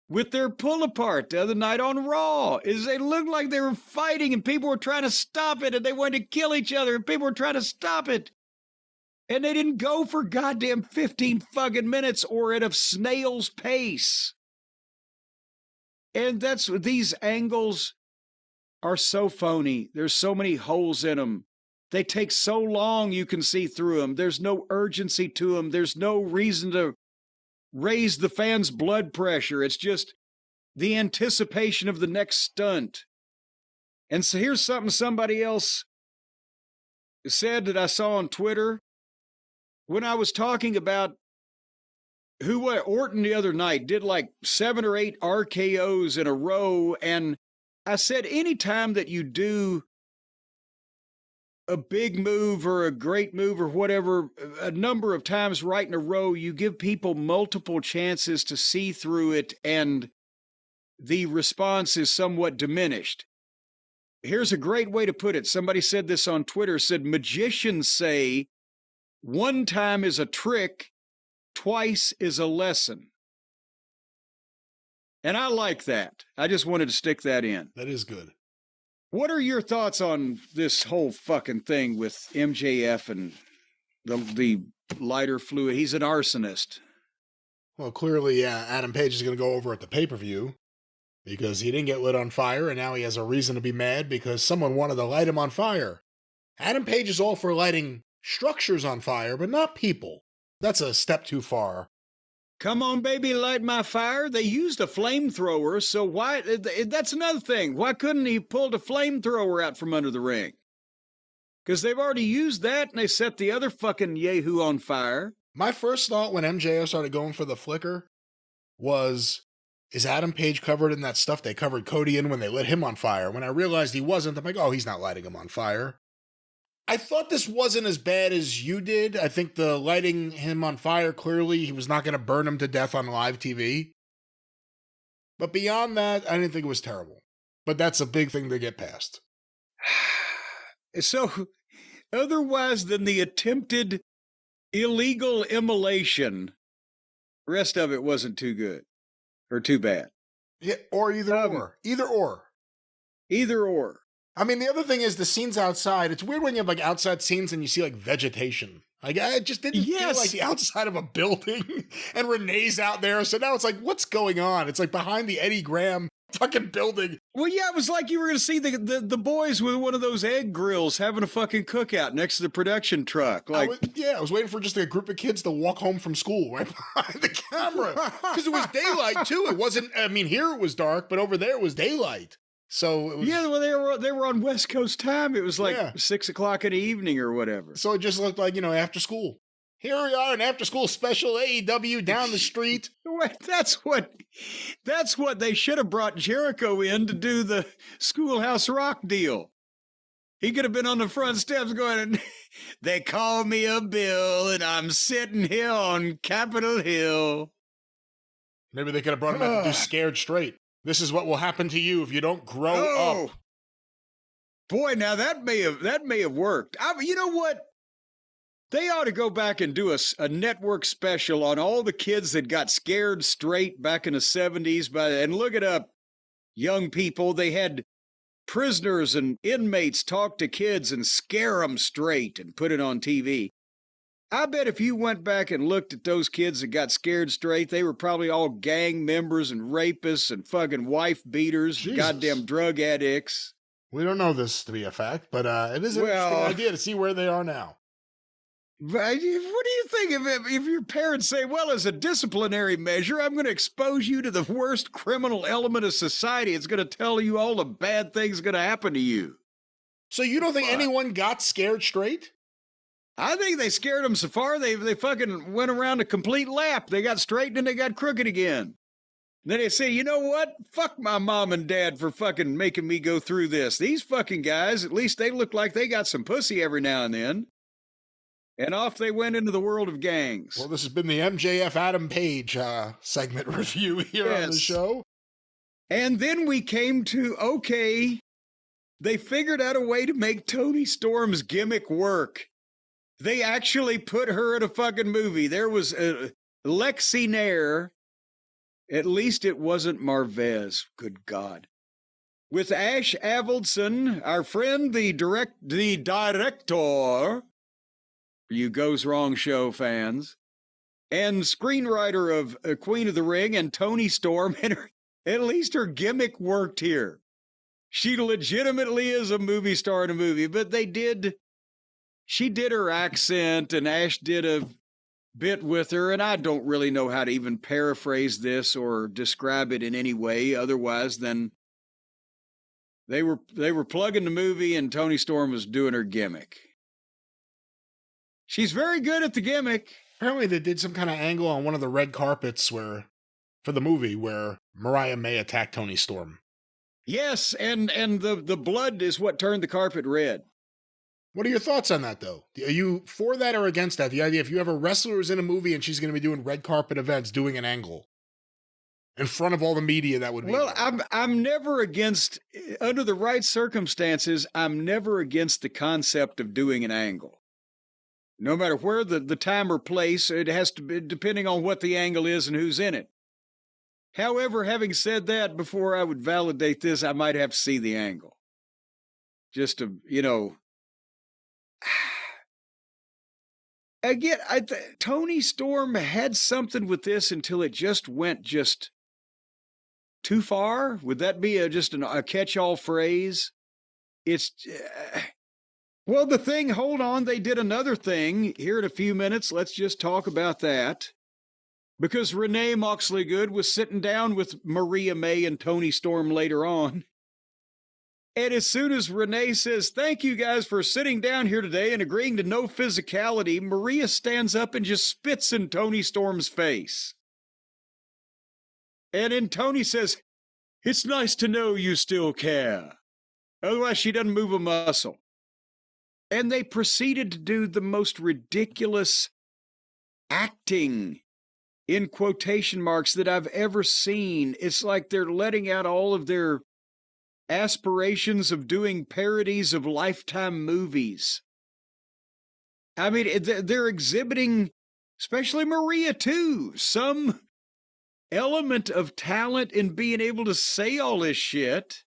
with their pull apart the other night on Raw, is they looked like they were fighting and people were trying to stop it, and they wanted to kill each other and people were trying to stop it. And they didn't go for goddamn 15 fucking minutes or at a snail's pace. And these angles are so phony. There's so many holes in them. They take so long you can see through them. There's no urgency to them. There's no reason to raise the fans' blood pressure. It's just the anticipation of the next stunt. And so here's something somebody else said that I saw on Twitter. When I was talking about Orton the other night did like 7 or 8 RKOs in a row, and I said anytime that you do a big move or a great move or whatever, a number of times right in a row, you give people multiple chances to see through it, and the response is somewhat diminished. Here's a great way to put it. Somebody said this on Twitter, said, magicians say 1 time is a trick, twice is a lesson. And I like that. I just wanted to stick that in. That is good. What are your thoughts on this whole fucking thing with MJF and the lighter fluid? He's an arsonist. Well, clearly, Adam Page is going to go over at the pay-per-view because he didn't get lit on fire, and now he has a reason to be mad because someone wanted to light him on fire. Adam Page is all for lighting structures on fire, but not people. That's a step too far. Come on, baby, light my fire. They used a flamethrower, so why... That's another thing. Why couldn't he pulled a flamethrower out from under the ring? Because they've already used that, and they set the other fucking yahoo on fire. My first thought when MJF started going for the flicker was, is Adam Page covered in that stuff they covered Cody in when they lit him on fire? When I realized he wasn't, I'm like, oh, he's not lighting him on fire. I thought this wasn't as bad as you did. I think the lighting him on fire, clearly he was not going to burn him to death on live TV. But beyond that, I didn't think it was terrible. But that's a big thing to get past. So, otherwise than the attempted illegal immolation, the rest of it wasn't too good. Or too bad. Yeah, or either or. Either or. Either or. I mean, the other thing is the scenes outside. It's weird when you have like outside scenes and you see like vegetation. Like, I just didn't feel like the outside of a building. And Renee's out there. So now it's like, what's going on? It's like behind the Eddie Graham fucking building. Well, yeah, it was like you were going to see the boys with one of those egg grills having a fucking cookout next to the production truck. Like, I was waiting for just a group of kids to walk home from school right behind the camera. Because it was daylight, too. It wasn't, I mean, here it was dark, but over there it was daylight. So it was... Yeah, well, they were on West Coast time. It was like 6 o'clock in the evening or whatever. So it just looked like, after school. Here we are, an after-school special AEW down the street. That's what they should have brought Jericho in to do the Schoolhouse Rock deal. He could have been on the front steps going, they call me a Bill, and I'm sitting here on Capitol Hill. Maybe they could have brought him out to do Scared Straight. This is what will happen to you if you don't grow up. Boy, now that may have worked. You know what? They ought to go back and do a network special on all the kids that got scared straight back in the 70s. And look it up, young people. They had prisoners and inmates talk to kids and scare them straight and put it on TV. I bet if you went back and looked at those kids that got scared straight, they were probably all gang members and rapists and fucking wife beaters, Jesus. Goddamn drug addicts. We don't know this to be a fact, but it is an interesting idea to see where they are now. What do you think if your parents say, well, as a disciplinary measure, I'm going to expose you to the worst criminal element of society. It's going to tell you all the bad things going to happen to you. So you don't think anyone got scared straight? I think they scared them so far, they fucking went around a complete lap. They got straight and then they got crooked again. Then they say, you know what? Fuck my mom and dad for fucking making me go through this. These fucking guys, at least they look like they got some pussy every now and then. And off they went into the world of gangs. Well, this has been the MJF Adam Page segment review here on the show. And then we came to, they figured out a way to make Toni Storm's gimmick work. They actually put her in a fucking movie. There was Lexi Nair. At least it wasn't Marvez. Good God. With Ash Avildsen, our friend, the director... you Goes Wrong Show fans, and screenwriter of Queen of the Ring and Toni Storm, and at least her gimmick worked here. She legitimately is a movie star in a movie, but she did her accent, and Ash did a bit with her, and I don't really know how to even paraphrase this or describe it in any way otherwise than they were plugging the movie and Toni Storm was doing her gimmick. She's very good at the gimmick. Apparently they did some kind of angle on one of the red carpets for the movie where Mariah May attacked Toni Storm. Yes, and the blood is what turned the carpet red. What are your thoughts on that, though? Are you for that or against that? The idea if you have a wrestler who's in a movie and she's going to be doing red carpet events, doing an angle in front of all the media, that would be... Well, I'm never against, under the right circumstances, I'm never against the concept of doing an angle. No matter where the time or place, it has to be depending on what the angle is and who's in it. However, having said that, before I would validate this, I might have to see the angle. Just to, Again, Toni Storm had something with this until it just went too far. Would that be just a catch-all phrase? It's... Well, hold on, they did another thing here in a few minutes. Let's just talk about that. Because Renee Moxley-Good was sitting down with Maria May and Toni Storm later on. And as soon as Renee says, thank you guys for sitting down here today and agreeing to no physicality, Maria stands up and just spits in Toni Storm's face. And then Toni says, it's nice to know you still care. Otherwise, she doesn't move a muscle. And they proceeded to do the most ridiculous acting, in quotation marks, that I've ever seen. It's like they're letting out all of their aspirations of doing parodies of Lifetime movies. I mean, they're exhibiting, especially Maria too, some element of talent in being able to say all this shit.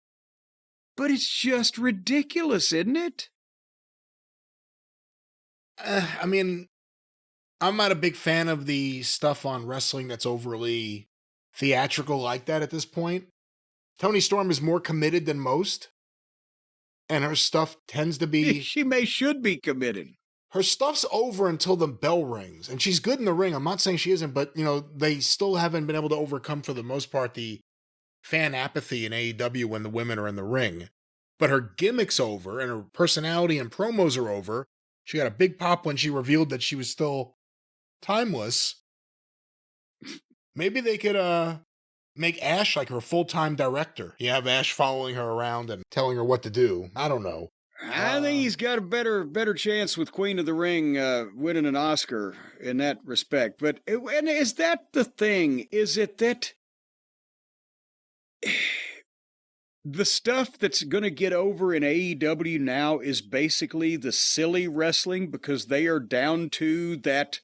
But it's just ridiculous, isn't it? I mean, I'm not a big fan of the stuff on wrestling that's overly theatrical like that at this point. Toni Storm is more committed than most, and her stuff tends to be... should be committed. Her stuff's over until the bell rings, and she's good in the ring. I'm not saying she isn't, but, they still haven't been able to overcome, for the most part, the fan apathy in AEW when the women are in the ring. But her gimmick's over, and her personality and promos are over. She got a big pop when she revealed that she was still timeless. Maybe they could make Ash like her full-time director. You have Ash following her around and telling her what to do. I don't know. I think he's got a better chance with Queen of the Ring winning an Oscar in that respect. But and is that the thing? Is it that the stuff that's going to get over in AEW now is basically the silly wrestling because they are down to that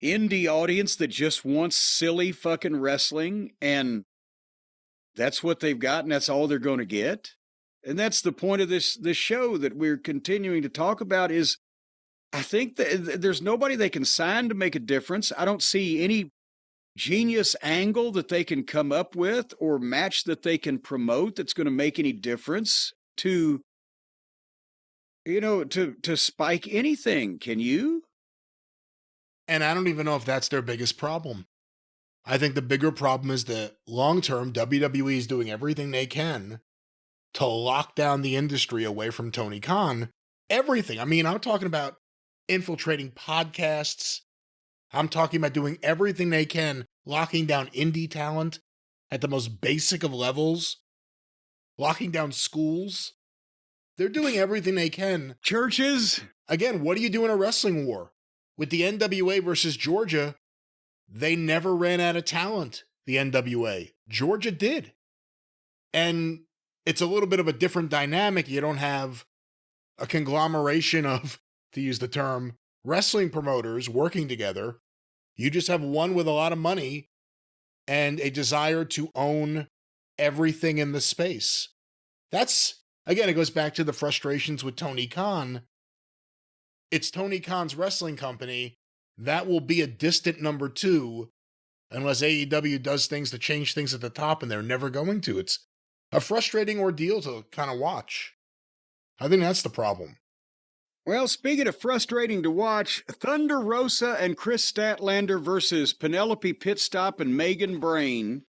indie audience that just wants silly fucking wrestling, and that's what they've got, and that's all they're going to get? And that's the point of this show that we're continuing to talk about is I think that there's nobody they can sign to make a difference. I don't see any genius angle that they can come up with or match that they can promote that's going to make any difference to spike anything. Can you? And I don't even know if that's their biggest problem. I think the bigger problem is that long-term, WWE is doing everything they can to lock down the industry away from Tony Khan. Everything. I mean, I'm talking about infiltrating podcasts. I'm talking about doing everything they can, locking down indie talent at the most basic of levels, locking down schools. They're doing everything they can. Churches. Again, what do you do in a wrestling war? With the NWA versus Georgia, they never ran out of talent, the NWA. Georgia did. And it's a little bit of a different dynamic. You don't have a conglomeration of, to use the term, wrestling promoters working together. You just have one with a lot of money and a desire to own everything in the space. That's, again, it goes back to the frustrations with Tony Khan. It's Tony Khan's wrestling company. That will be a distant number two unless AEW does things to change things at the top, and they're never going to. It's a frustrating ordeal to kind of watch. I think that's the problem. Well, speaking of frustrating to watch, Thunder Rosa and Chris Statlander versus Penelope Pitstop and Megan Brain.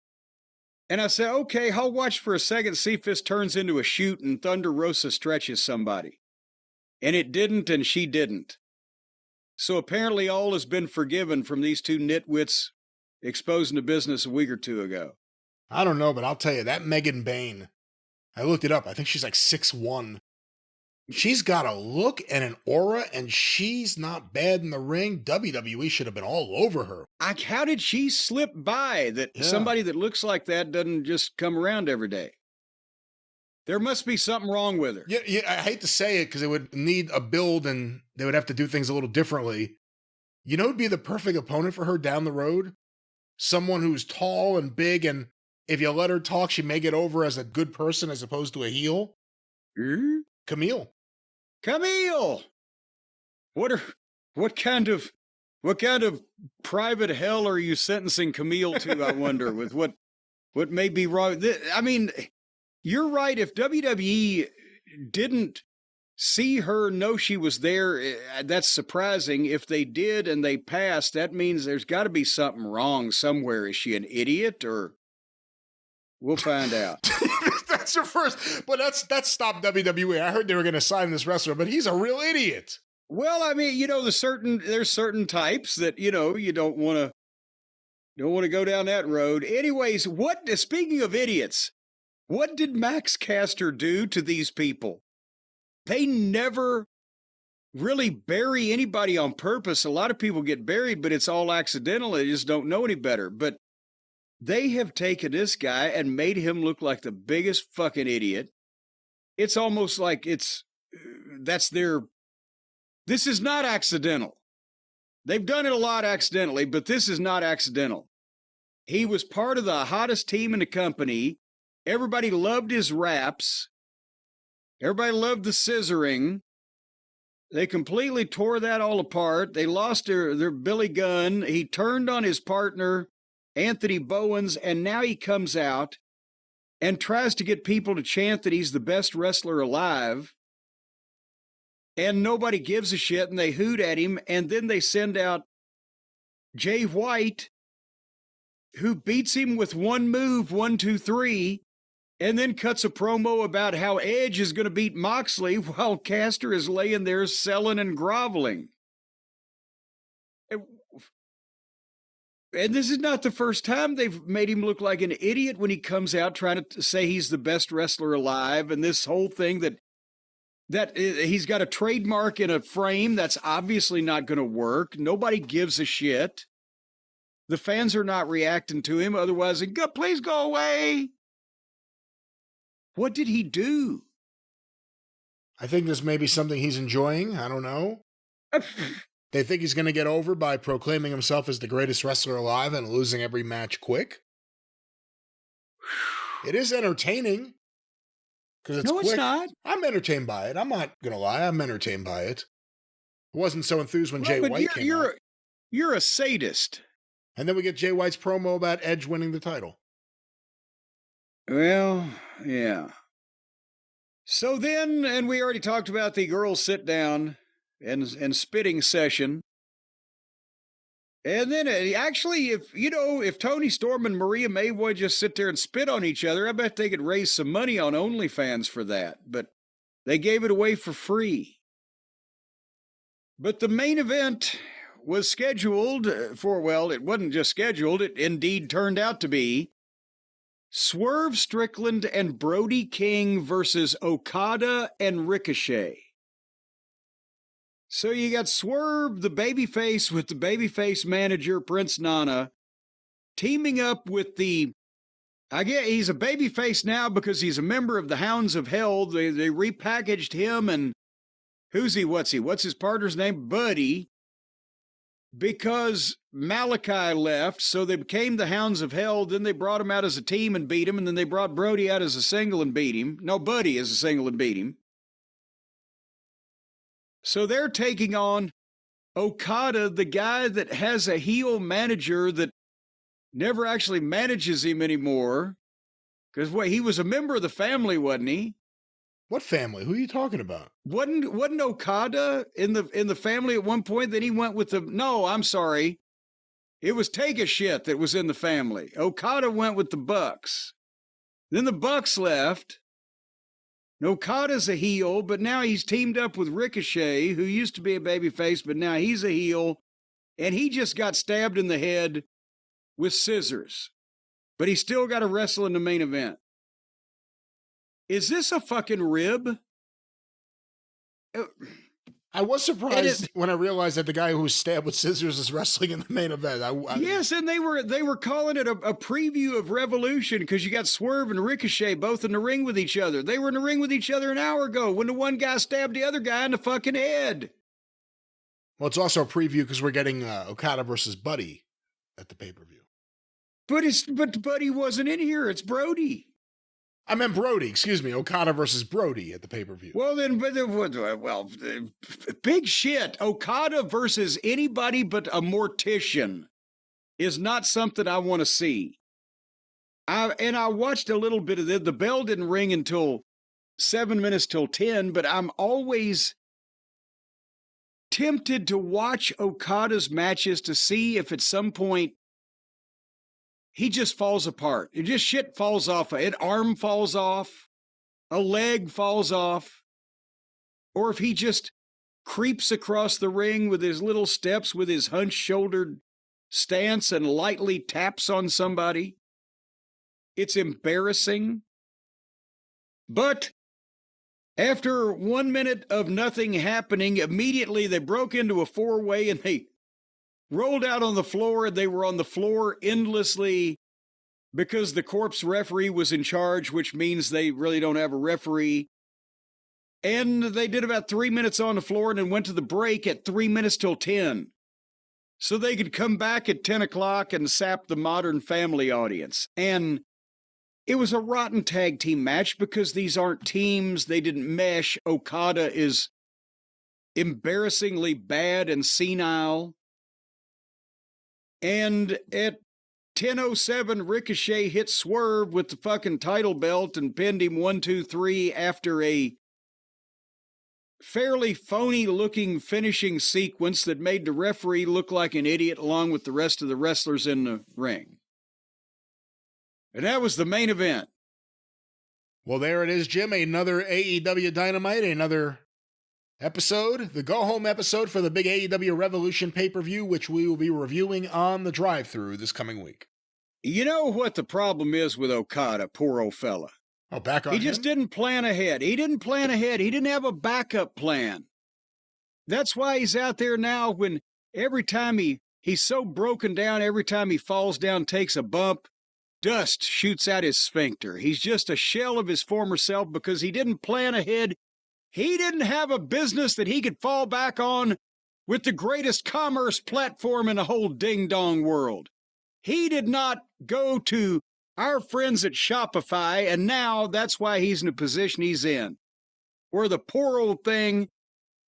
And I said, okay, I'll watch for a second, see if this turns into a shoot and Thunder Rosa stretches somebody. And it didn't, and she didn't. So apparently all has been forgiven from these two nitwits exposing the business a week or two ago. I don't know, but I'll tell you, that Megan Bain, I looked it up. I think she's like 6'1". She's got a look and an aura, and she's not bad in the ring. WWE should have been all over her. How did she slip by that? Yeah. Somebody that looks like that doesn't just come around every day? There must be something wrong with her. Yeah, I hate to say it because it would need a build and they would have to do things a little differently. You know who would be the perfect opponent for her down the road? Someone who's tall and big, and if you let her talk, she may get over as a good person as opposed to a heel. Camille. What kind of private hell are you sentencing Camille to, I wonder, with what may be wrong? I mean, you're right. If WWE didn't see her, know she was there, that's surprising. If they did and they passed, that means there's got to be something wrong somewhere. Is she an idiot, or we'll find out? That's your first, but that's stopped WWE. I heard they were going to sign this wrestler, but he's a real idiot. Well, I mean, there's certain types that, you don't want to go down that road. Anyways, speaking of idiots, what did Max Caster do to these people? They never really bury anybody on purpose. A lot of people get buried, but it's all accidental. They just don't know any better. But they have taken this guy and made him look like the biggest fucking idiot. It's almost like this is not accidental. They've done it a lot accidentally, but this is not accidental. He was part of the hottest team in the company. Everybody loved his raps. Everybody loved the scissoring. They completely tore that all apart. They lost their Billy Gunn. He turned on his partner, Anthony Bowens, and now he comes out and tries to get people to chant that he's the best wrestler alive. And nobody gives a shit, and they hoot at him, and then they send out Jay White, who beats him with one move, 1, 2, 3, and then cuts a promo about how Edge is going to beat Moxley while Caster is laying there selling and groveling. And this is not the first time they've made him look like an idiot when he comes out trying to say he's the best wrestler alive, and this whole thing that he's got a trademark in a frame that's obviously not going to work. Nobody gives a shit. The fans are not reacting to him. Otherwise, please go away. What did he do? I think this may be something he's enjoying. I don't know. They think he's going to get over by proclaiming himself as the greatest wrestler alive and losing every match quick. It is entertaining. It's quick. It's not. I'm entertained by it. I'm not going to lie. I'm entertained by it. I wasn't so enthused when Jay White came out. You're a sadist. And then we get Jay White's promo about Edge winning the title. Well, yeah. So then, and we already talked about the girls sit down and spitting session. And then actually, if Tony Storm and Maria May would just sit there and spit on each other, I bet they could raise some money on OnlyFans for that. But they gave it away for free. But the main event was scheduled for, well, it wasn't just scheduled, it indeed turned out to be Swerve Strickland and Brody King versus Okada and Ricochet. So you got Swerve, the babyface, with the babyface manager, Prince Nana, teaming up with I guess he's a babyface now because he's a member of the Hounds of Hell. They repackaged him, and who's he? What's his partner's name? Buddy. Because Malachi left, so they became the Hounds of Hell. Then they brought him out as a team and beat him, and then they brought Brody out as a single and beat him. No, Buddy as a single and beat him. So they're taking on Okada, the guy that has a heel manager that never actually manages him anymore. Because he was a member of the family, wasn't he? What family? Who are you talking about? Wasn't Okada in the family at one point? Then he went with no, I'm sorry. It was Take a Shit that was in the family. Okada went with the Bucks. Then the Bucks left. Okada's a heel, but now he's teamed up with Ricochet, who used to be a babyface, but now he's a heel. And he just got stabbed in the head with scissors. But he still got to wrestle in the main event. Is this a fucking rib? I was surprised when I realized that the guy who was stabbed with scissors is wrestling in the main event. Yes, and they were calling it a preview of Revolution because you got Swerve and Ricochet both in the ring with each other. They were in the ring with each other an hour ago when the one guy stabbed the other guy in the fucking head. Well, it's also a preview because we're getting Okada versus Buddy at the pay-per-view. But Buddy wasn't in here. It's Brody. I meant Brody, excuse me. Okada versus Brody at the pay-per-view. Well, big shit. Okada versus anybody but a mortician is not something I want to see. I watched a little bit of it. The bell didn't ring until 7 minutes till 10, but I'm always tempted to watch Okada's matches to see if at some point he just falls apart. It just shit falls off. An arm falls off. A leg falls off. Or if he just creeps across the ring with his little steps with his hunched-shouldered stance and lightly taps on somebody. It's embarrassing. But after 1 minute of nothing happening, immediately they broke into a four-way and they rolled out on the floor, and they were on the floor endlessly because the corpse referee was in charge, which means they really don't have a referee. And they did about 3 minutes on the floor and then went to the break at 3 minutes till 10. So they could come back at 10 o'clock and sap the Modern Family audience. And it was a rotten tag team match because these aren't teams. They didn't mesh. Okada is embarrassingly bad and senile. And at 10:07 Ricochet hit Swerve with the fucking title belt and pinned him 1, 2, 3 after a fairly phony-looking finishing sequence that made the referee look like an idiot along with the rest of the wrestlers in the ring. And that was the main event. Well, there it is, Jim. Another AEW Dynamite, another episode, the go-home episode for the big AEW Revolution pay-per-view, which we will be reviewing on the Drive-Thru this coming week. You know what the problem is with Okada, poor old fella? Oh, back on He just didn't plan ahead. He didn't plan ahead. He didn't have a backup plan. That's why he's out there now when every time he's so broken down, every time he falls down, takes a bump, dust shoots out his sphincter. He's just a shell of his former self because he didn't plan ahead. He didn't have a business that he could fall back on with the greatest commerce platform in the whole ding-dong world. He did not go to our friends at Shopify, and now that's why he's in the position he's in, where the poor old thing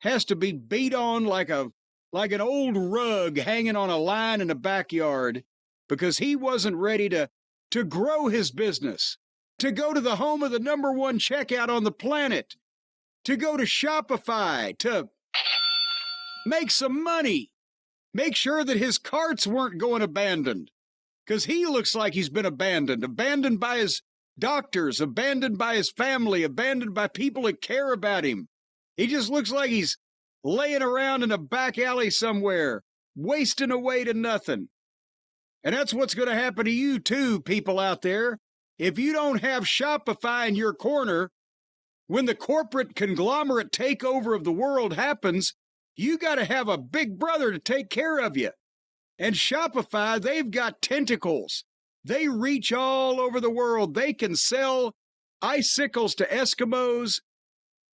has to be beat on like an old rug hanging on a line in the backyard because he wasn't ready to grow his business, to go to the home of the #1 checkout on the planet, to go to Shopify, to make some money, make sure that his carts weren't going abandoned. Because he looks like he's been abandoned by his doctors, abandoned by his family, abandoned by people that care about him. He just looks like he's laying around in a back alley somewhere, wasting away to nothing. And that's what's going to happen to you too, people out there. If you don't have Shopify in your corner, when the corporate conglomerate takeover of the world happens, you got to have a big brother to take care of you. And Shopify, they've got tentacles. They reach all over the world. They can sell icicles to Eskimos.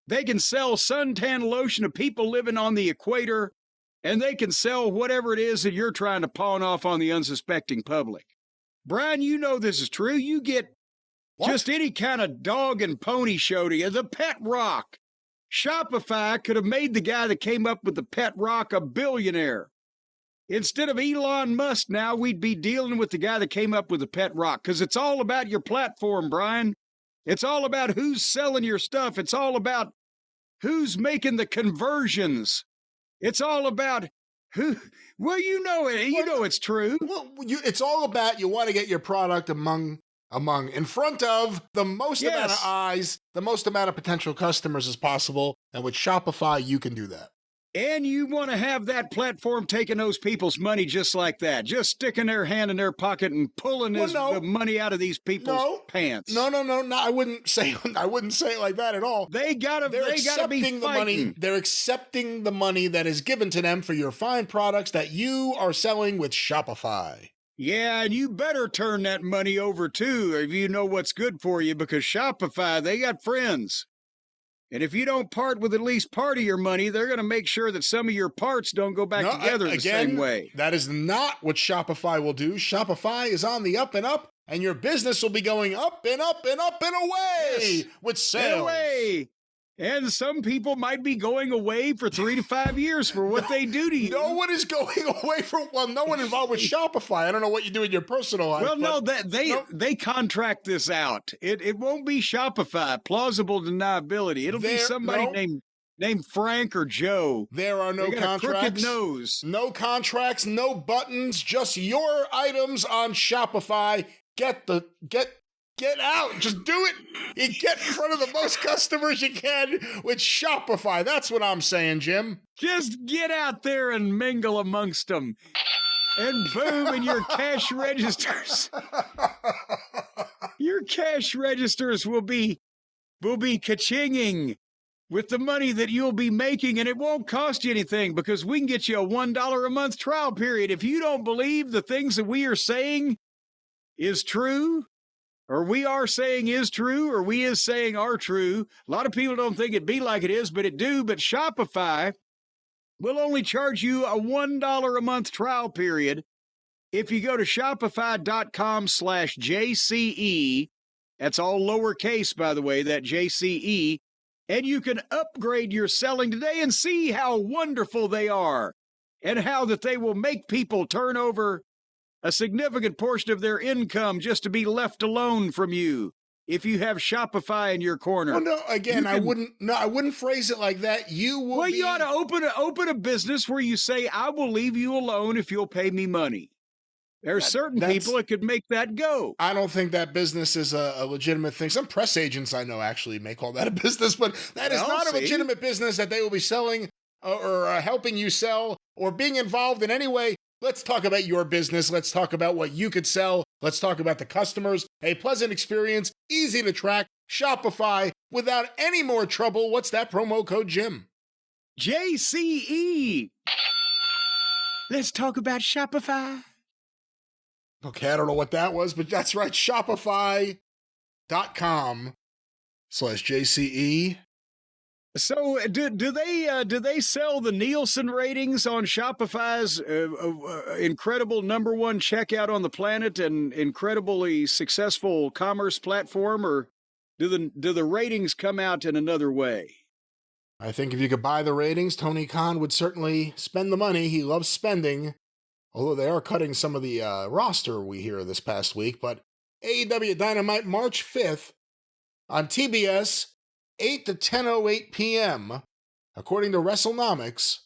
They can sell suntan lotion to people living on the equator. And they can sell whatever it is that you're trying to pawn off on the unsuspecting public. Brian, you know this is true. You get just any kind of dog and pony show to you. The Pet Rock. Shopify could have made the guy that came up with the Pet Rock a billionaire. Instead of Elon Musk now, we'd be dealing with the guy that came up with the Pet Rock, because it's all about your platform, Brian. It's all about who's selling your stuff. It's all about who's making the conversions. It's all about who. Well, you know it. You know it's true. Well, it's all about you want to get your product among in front of the most amount of eyes, the most amount of potential customers as possible. And with Shopify, you can do that. And you want to have that platform taking those people's money just like that, just sticking their hand in their pocket and pulling the money out of these people's pants. No. I wouldn't say it like that at all. They gotta be fighting. The money. They're accepting the money that is given to them for your fine products that you are selling with Shopify. Yeah, and you better turn that money over too if you know what's good for you, because Shopify, they got friends. And if you don't part with at least part of your money, they're going to make sure that some of your parts don't go back together the same way. That is not what Shopify will do. Shopify is on the up and up, and your business will be going up and up and up and away with sales. And away. And some people might be going away for 3 to 5 years for what they do to you. No one is going away from, no one involved with Shopify. I don't know what you do in your personal life. Well, no, they contract this out. It won't be Shopify, plausible deniability. It'll be somebody named Frank or Joe. There are no contracts. Crooked nose. No contracts, no buttons, just your items on Shopify. Get out. Just do it. You get in front of the most customers you can with Shopify. That's what I'm saying, Jim. Just get out there and mingle amongst them. And boom, and your cash registers. Your cash registers will be ka-chinging with the money that you'll be making, and it won't cost you anything because we can get you a $1 a month trial period. If you don't believe the things that we are saying is true, or we are saying is true, or we is saying are true. A lot of people don't think it be like it is, but it do. But Shopify will only charge you a $1 a month trial period if you go to shopify.com/JCE. That's all lowercase, by the way, that JCE. And you can upgrade your selling today and see how wonderful they are and how that they will make people turn over a significant portion of their income just to be left alone from you. If you have Shopify in your corner. Well, no, again, I wouldn't phrase it like that. You ought to open a business where you say, I will leave you alone if you'll pay me money. There are certain people that could make that go. I don't think that business is a legitimate thing. Some press agents I know actually may call that a business, but that is not a legitimate business that they will be selling or helping you sell or being involved in any way. Let's talk about your business. Let's talk about what you could sell. Let's talk about the customers. A pleasant experience, easy to track, Shopify, without any more trouble. What's that promo code, Jim? JCE. Let's talk about Shopify. Okay, I don't know what that was, but that's right. Shopify.com/JCE. So do they sell the Nielsen ratings on Shopify's incredible number one checkout on the planet and incredibly successful commerce platform, or do the ratings come out in another way? I think if you could buy the ratings, Tony Khan would certainly spend the money. He loves spending, although they are cutting some of the roster we hear this past week. But AEW Dynamite March 5th on TBS, 8 to 10:08 p.m., according to WrestleNomics,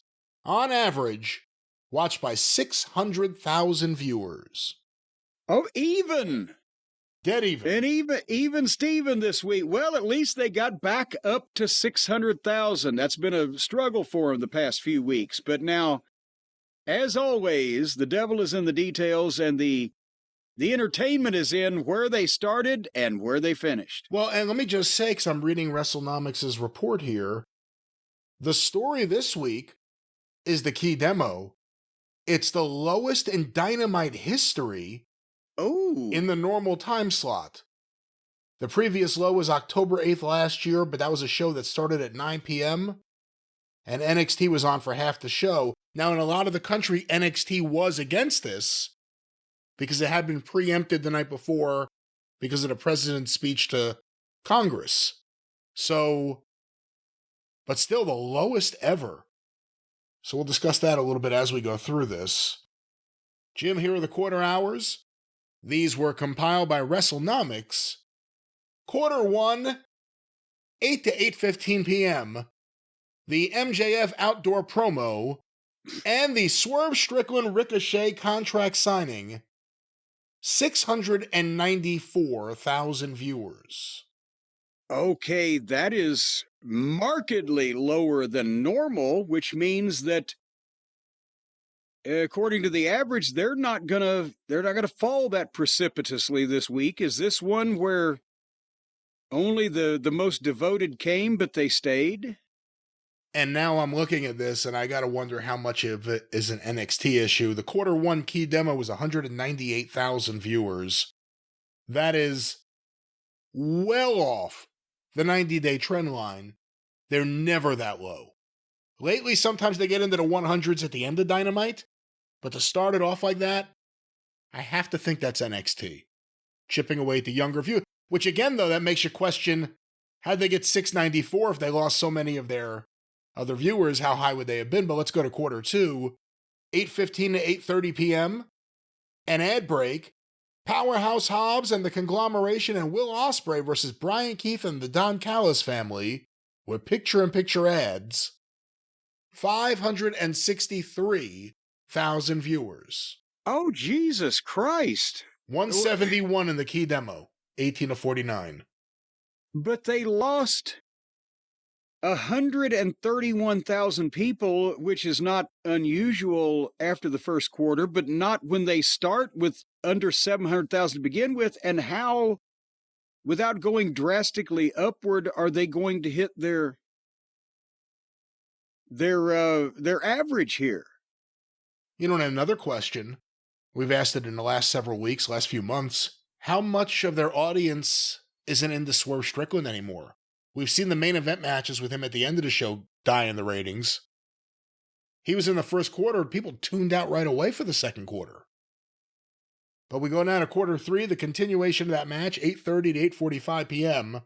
on average, watched by 600,000 viewers. Oh, even! Dead even. And even Steven this week. Well, at least they got back up to 600,000. That's been a struggle for them the past few weeks. But now, as always, the devil is in the details, and the entertainment is in where they started and where they finished. Well, and let me just say, because I'm reading WrestleNomics' report here, the story this week is the key demo. It's the lowest in Dynamite history in the normal time slot. The previous low was October 8th last year, but that was a show that started at 9 p.m., and NXT was on for half the show. Now, in a lot of the country, NXT was against this, because it had been preempted the night before because of the president's speech to Congress. So, but still the lowest ever. So we'll discuss that a little bit as we go through this. Jim, here are the quarter hours. These were compiled by WrestleNomics. Quarter 1, 8 to 8:15 p.m., the MJF outdoor promo, and the Swerve Strickland Ricochet contract signing. 694,000 viewers. Okay, that is markedly lower than normal, which means that according to the average, they're not gonna fall that precipitously this week. Is this one where only the most devoted came, but they stayed? And now I'm looking at this, and I got to wonder how much of it is an NXT issue. The quarter 1 key demo was 198,000 viewers. That is well off the 90-day trend line. They're never that low. Lately, sometimes they get into the 100s at the end of Dynamite, but to start it off like that, I have to think that's NXT. Chipping away at the younger view, which again, though, that makes you question, how'd they get 694 if they lost so many of their other viewers? How high would they have been? But let's go to quarter 2, 8:15 to 8:30 p.m., an ad break, Powerhouse Hobbs and the Conglomeration and Will Ospreay versus Brian Keith and the Don Callis family with picture-in-picture ads. 563,000 viewers. Oh, Jesus Christ. 171 in the key demo, 18 to 49. But they lost 131,000 people, which is not unusual after the first quarter, but not when they start with under 700,000 to begin with. And how, without going drastically upward, are they going to hit their average here? You know, and another question, we've asked it in the last several weeks, last few months, how much of their audience isn't into Swerve Strickland anymore? We've seen the main event matches with him at the end of the show die in the ratings. He was in the first quarter, people tuned out right away for the second quarter. But we go now to quarter 3, the continuation of that match, 8:30 to 8:45 p.m.,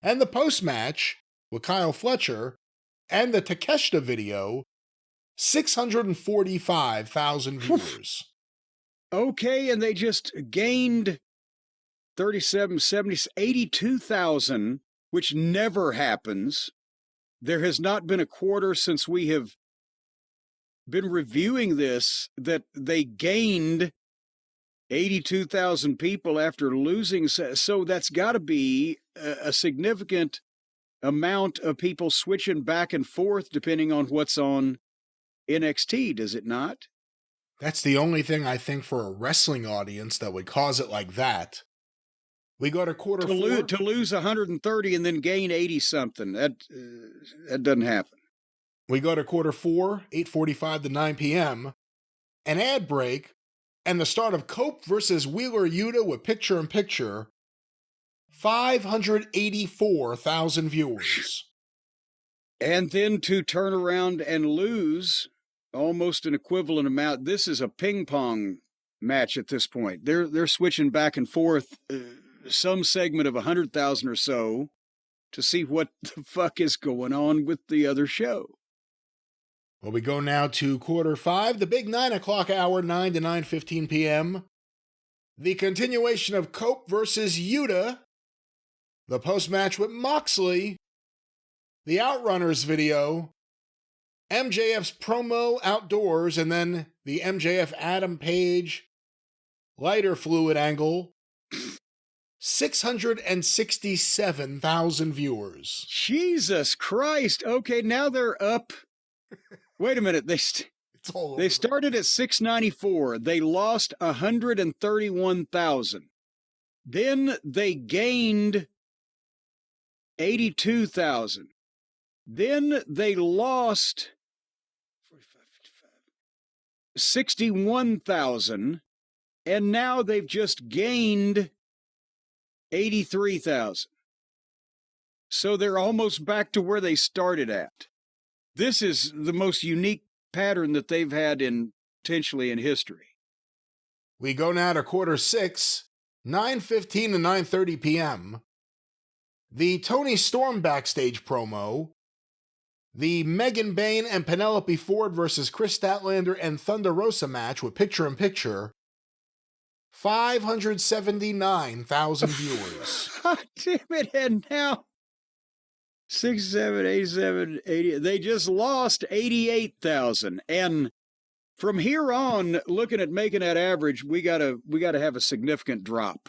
and the post-match with Kyle Fletcher and the Takeshita video, 645,000 viewers. Okay, and they just gained 37, 70, 82,000, which never happens. There has not been a quarter since we have been reviewing this that they gained 82,000 people after losing. So that's got to be a significant amount of people switching back and forth depending on what's on NXT, does it not? That's the only thing I think for a wrestling audience that would cause it like that. We go to quarter four. To lose 130 and then gain 80 something. That doesn't happen. We go to quarter four, 8:45 to 9 p.m., an ad break, and the start of Cope versus Wheeler Yuta with picture-in-picture, 584,000 viewers. And then to turn around and lose almost an equivalent amount. This is a ping pong match at this point. They're switching back and forth some segment of 100,000 or so to see what the fuck is going on with the other show. Well, we go now to quarter five, the big 9 o'clock hour, 9 to 9:15 p.m. The continuation of Cope versus Yuta, the post-match with Moxley, the Outrunners video, MJF's promo outdoors, and then the MJF Adam Page lighter fluid angle. 667,000 viewers. Jesus Christ. Okay, now they're up. Wait a minute. They started at 694. They lost 131,000. Then they gained 82,000. Then they lost 61,000. And now they've just gained 83,000. So they're almost back to where they started at. This is the most unique pattern that they've had potentially in history. We go now to quarter six, 9:15 to 9:30 p.m. The Tony Storm backstage promo, the Megan Bayne and Penelope Ford versus Chris Statlander and Thunder Rosa match with picture-in-picture, 579,000 viewers. God damn it, and now 67, 87, 80. They just lost 88,000. And from here on, looking at making that average, we gotta have a significant drop.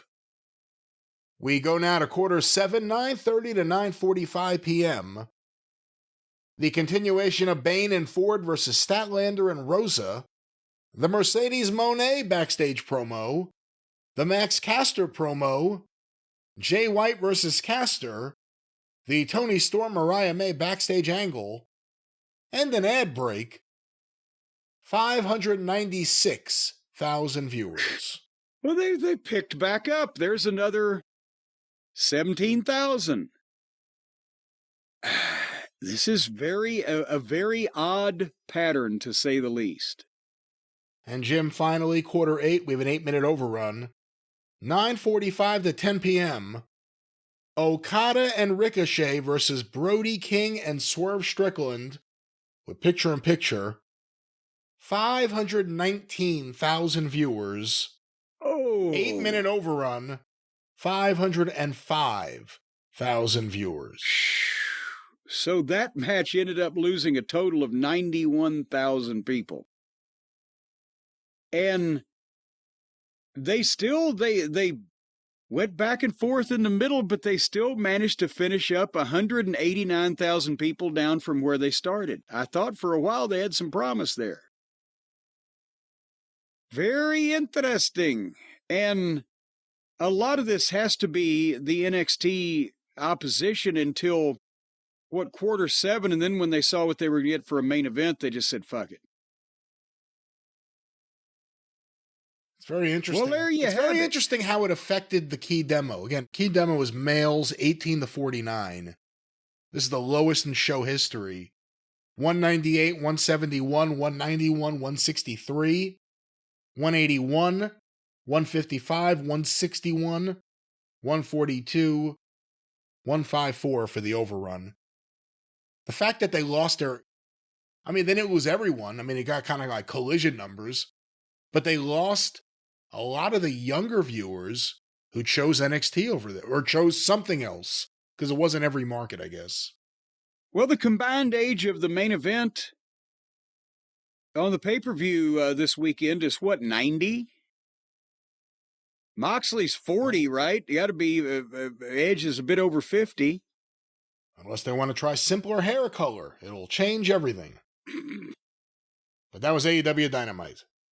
We go now to quarter seven, 9:30 to 9:45 p.m. The continuation of Bayne and Ford versus Statlander and Rosa, the Mercedes Moné backstage promo, the Max Caster promo, Jay White versus Caster, the Tony Storm Mariah May backstage angle, and an ad break. 596,000 viewers. Well, they picked back up. There's another 17,000. This is a very odd pattern, to say the least. And Jim, finally, quarter eight, we have an 8-minute overrun. 9:45 to 10 p.m. Okada and Ricochet versus Brody King and Swerve Strickland with picture-in-picture. 519,000 viewers. Oh. 8-minute overrun. 505,000 viewers. So that match ended up losing a total of 91,000 people. And they went back and forth in the middle, but they still managed to finish up 189,000 people down from where they started. I thought for a while they had some promise there. Very interesting. And a lot of this has to be the NXT opposition until, quarter seven, and then when they saw what they were going to get for a main event, they just said, fuck it. It's very interesting. Well, there you have it. It's very interesting how it affected the key demo. Again, key demo was males 18 to 49. This is the lowest in show history. 198, 171, 191, 163, 181, 155, 161, 142, 154 for the overrun. The fact that they lost they didn't lose everyone. It got kind of like collision numbers. But they lost a lot of the younger viewers who chose NXT over there, or chose something else, because it wasn't every market, I guess. Well, the combined age of the main event on the pay-per-view this weekend is what, 90? Moxley's 40, right? You got to be, Edge is a bit over 50. Unless they want to try simpler hair color. It'll change everything. But that was AEW Dynamite.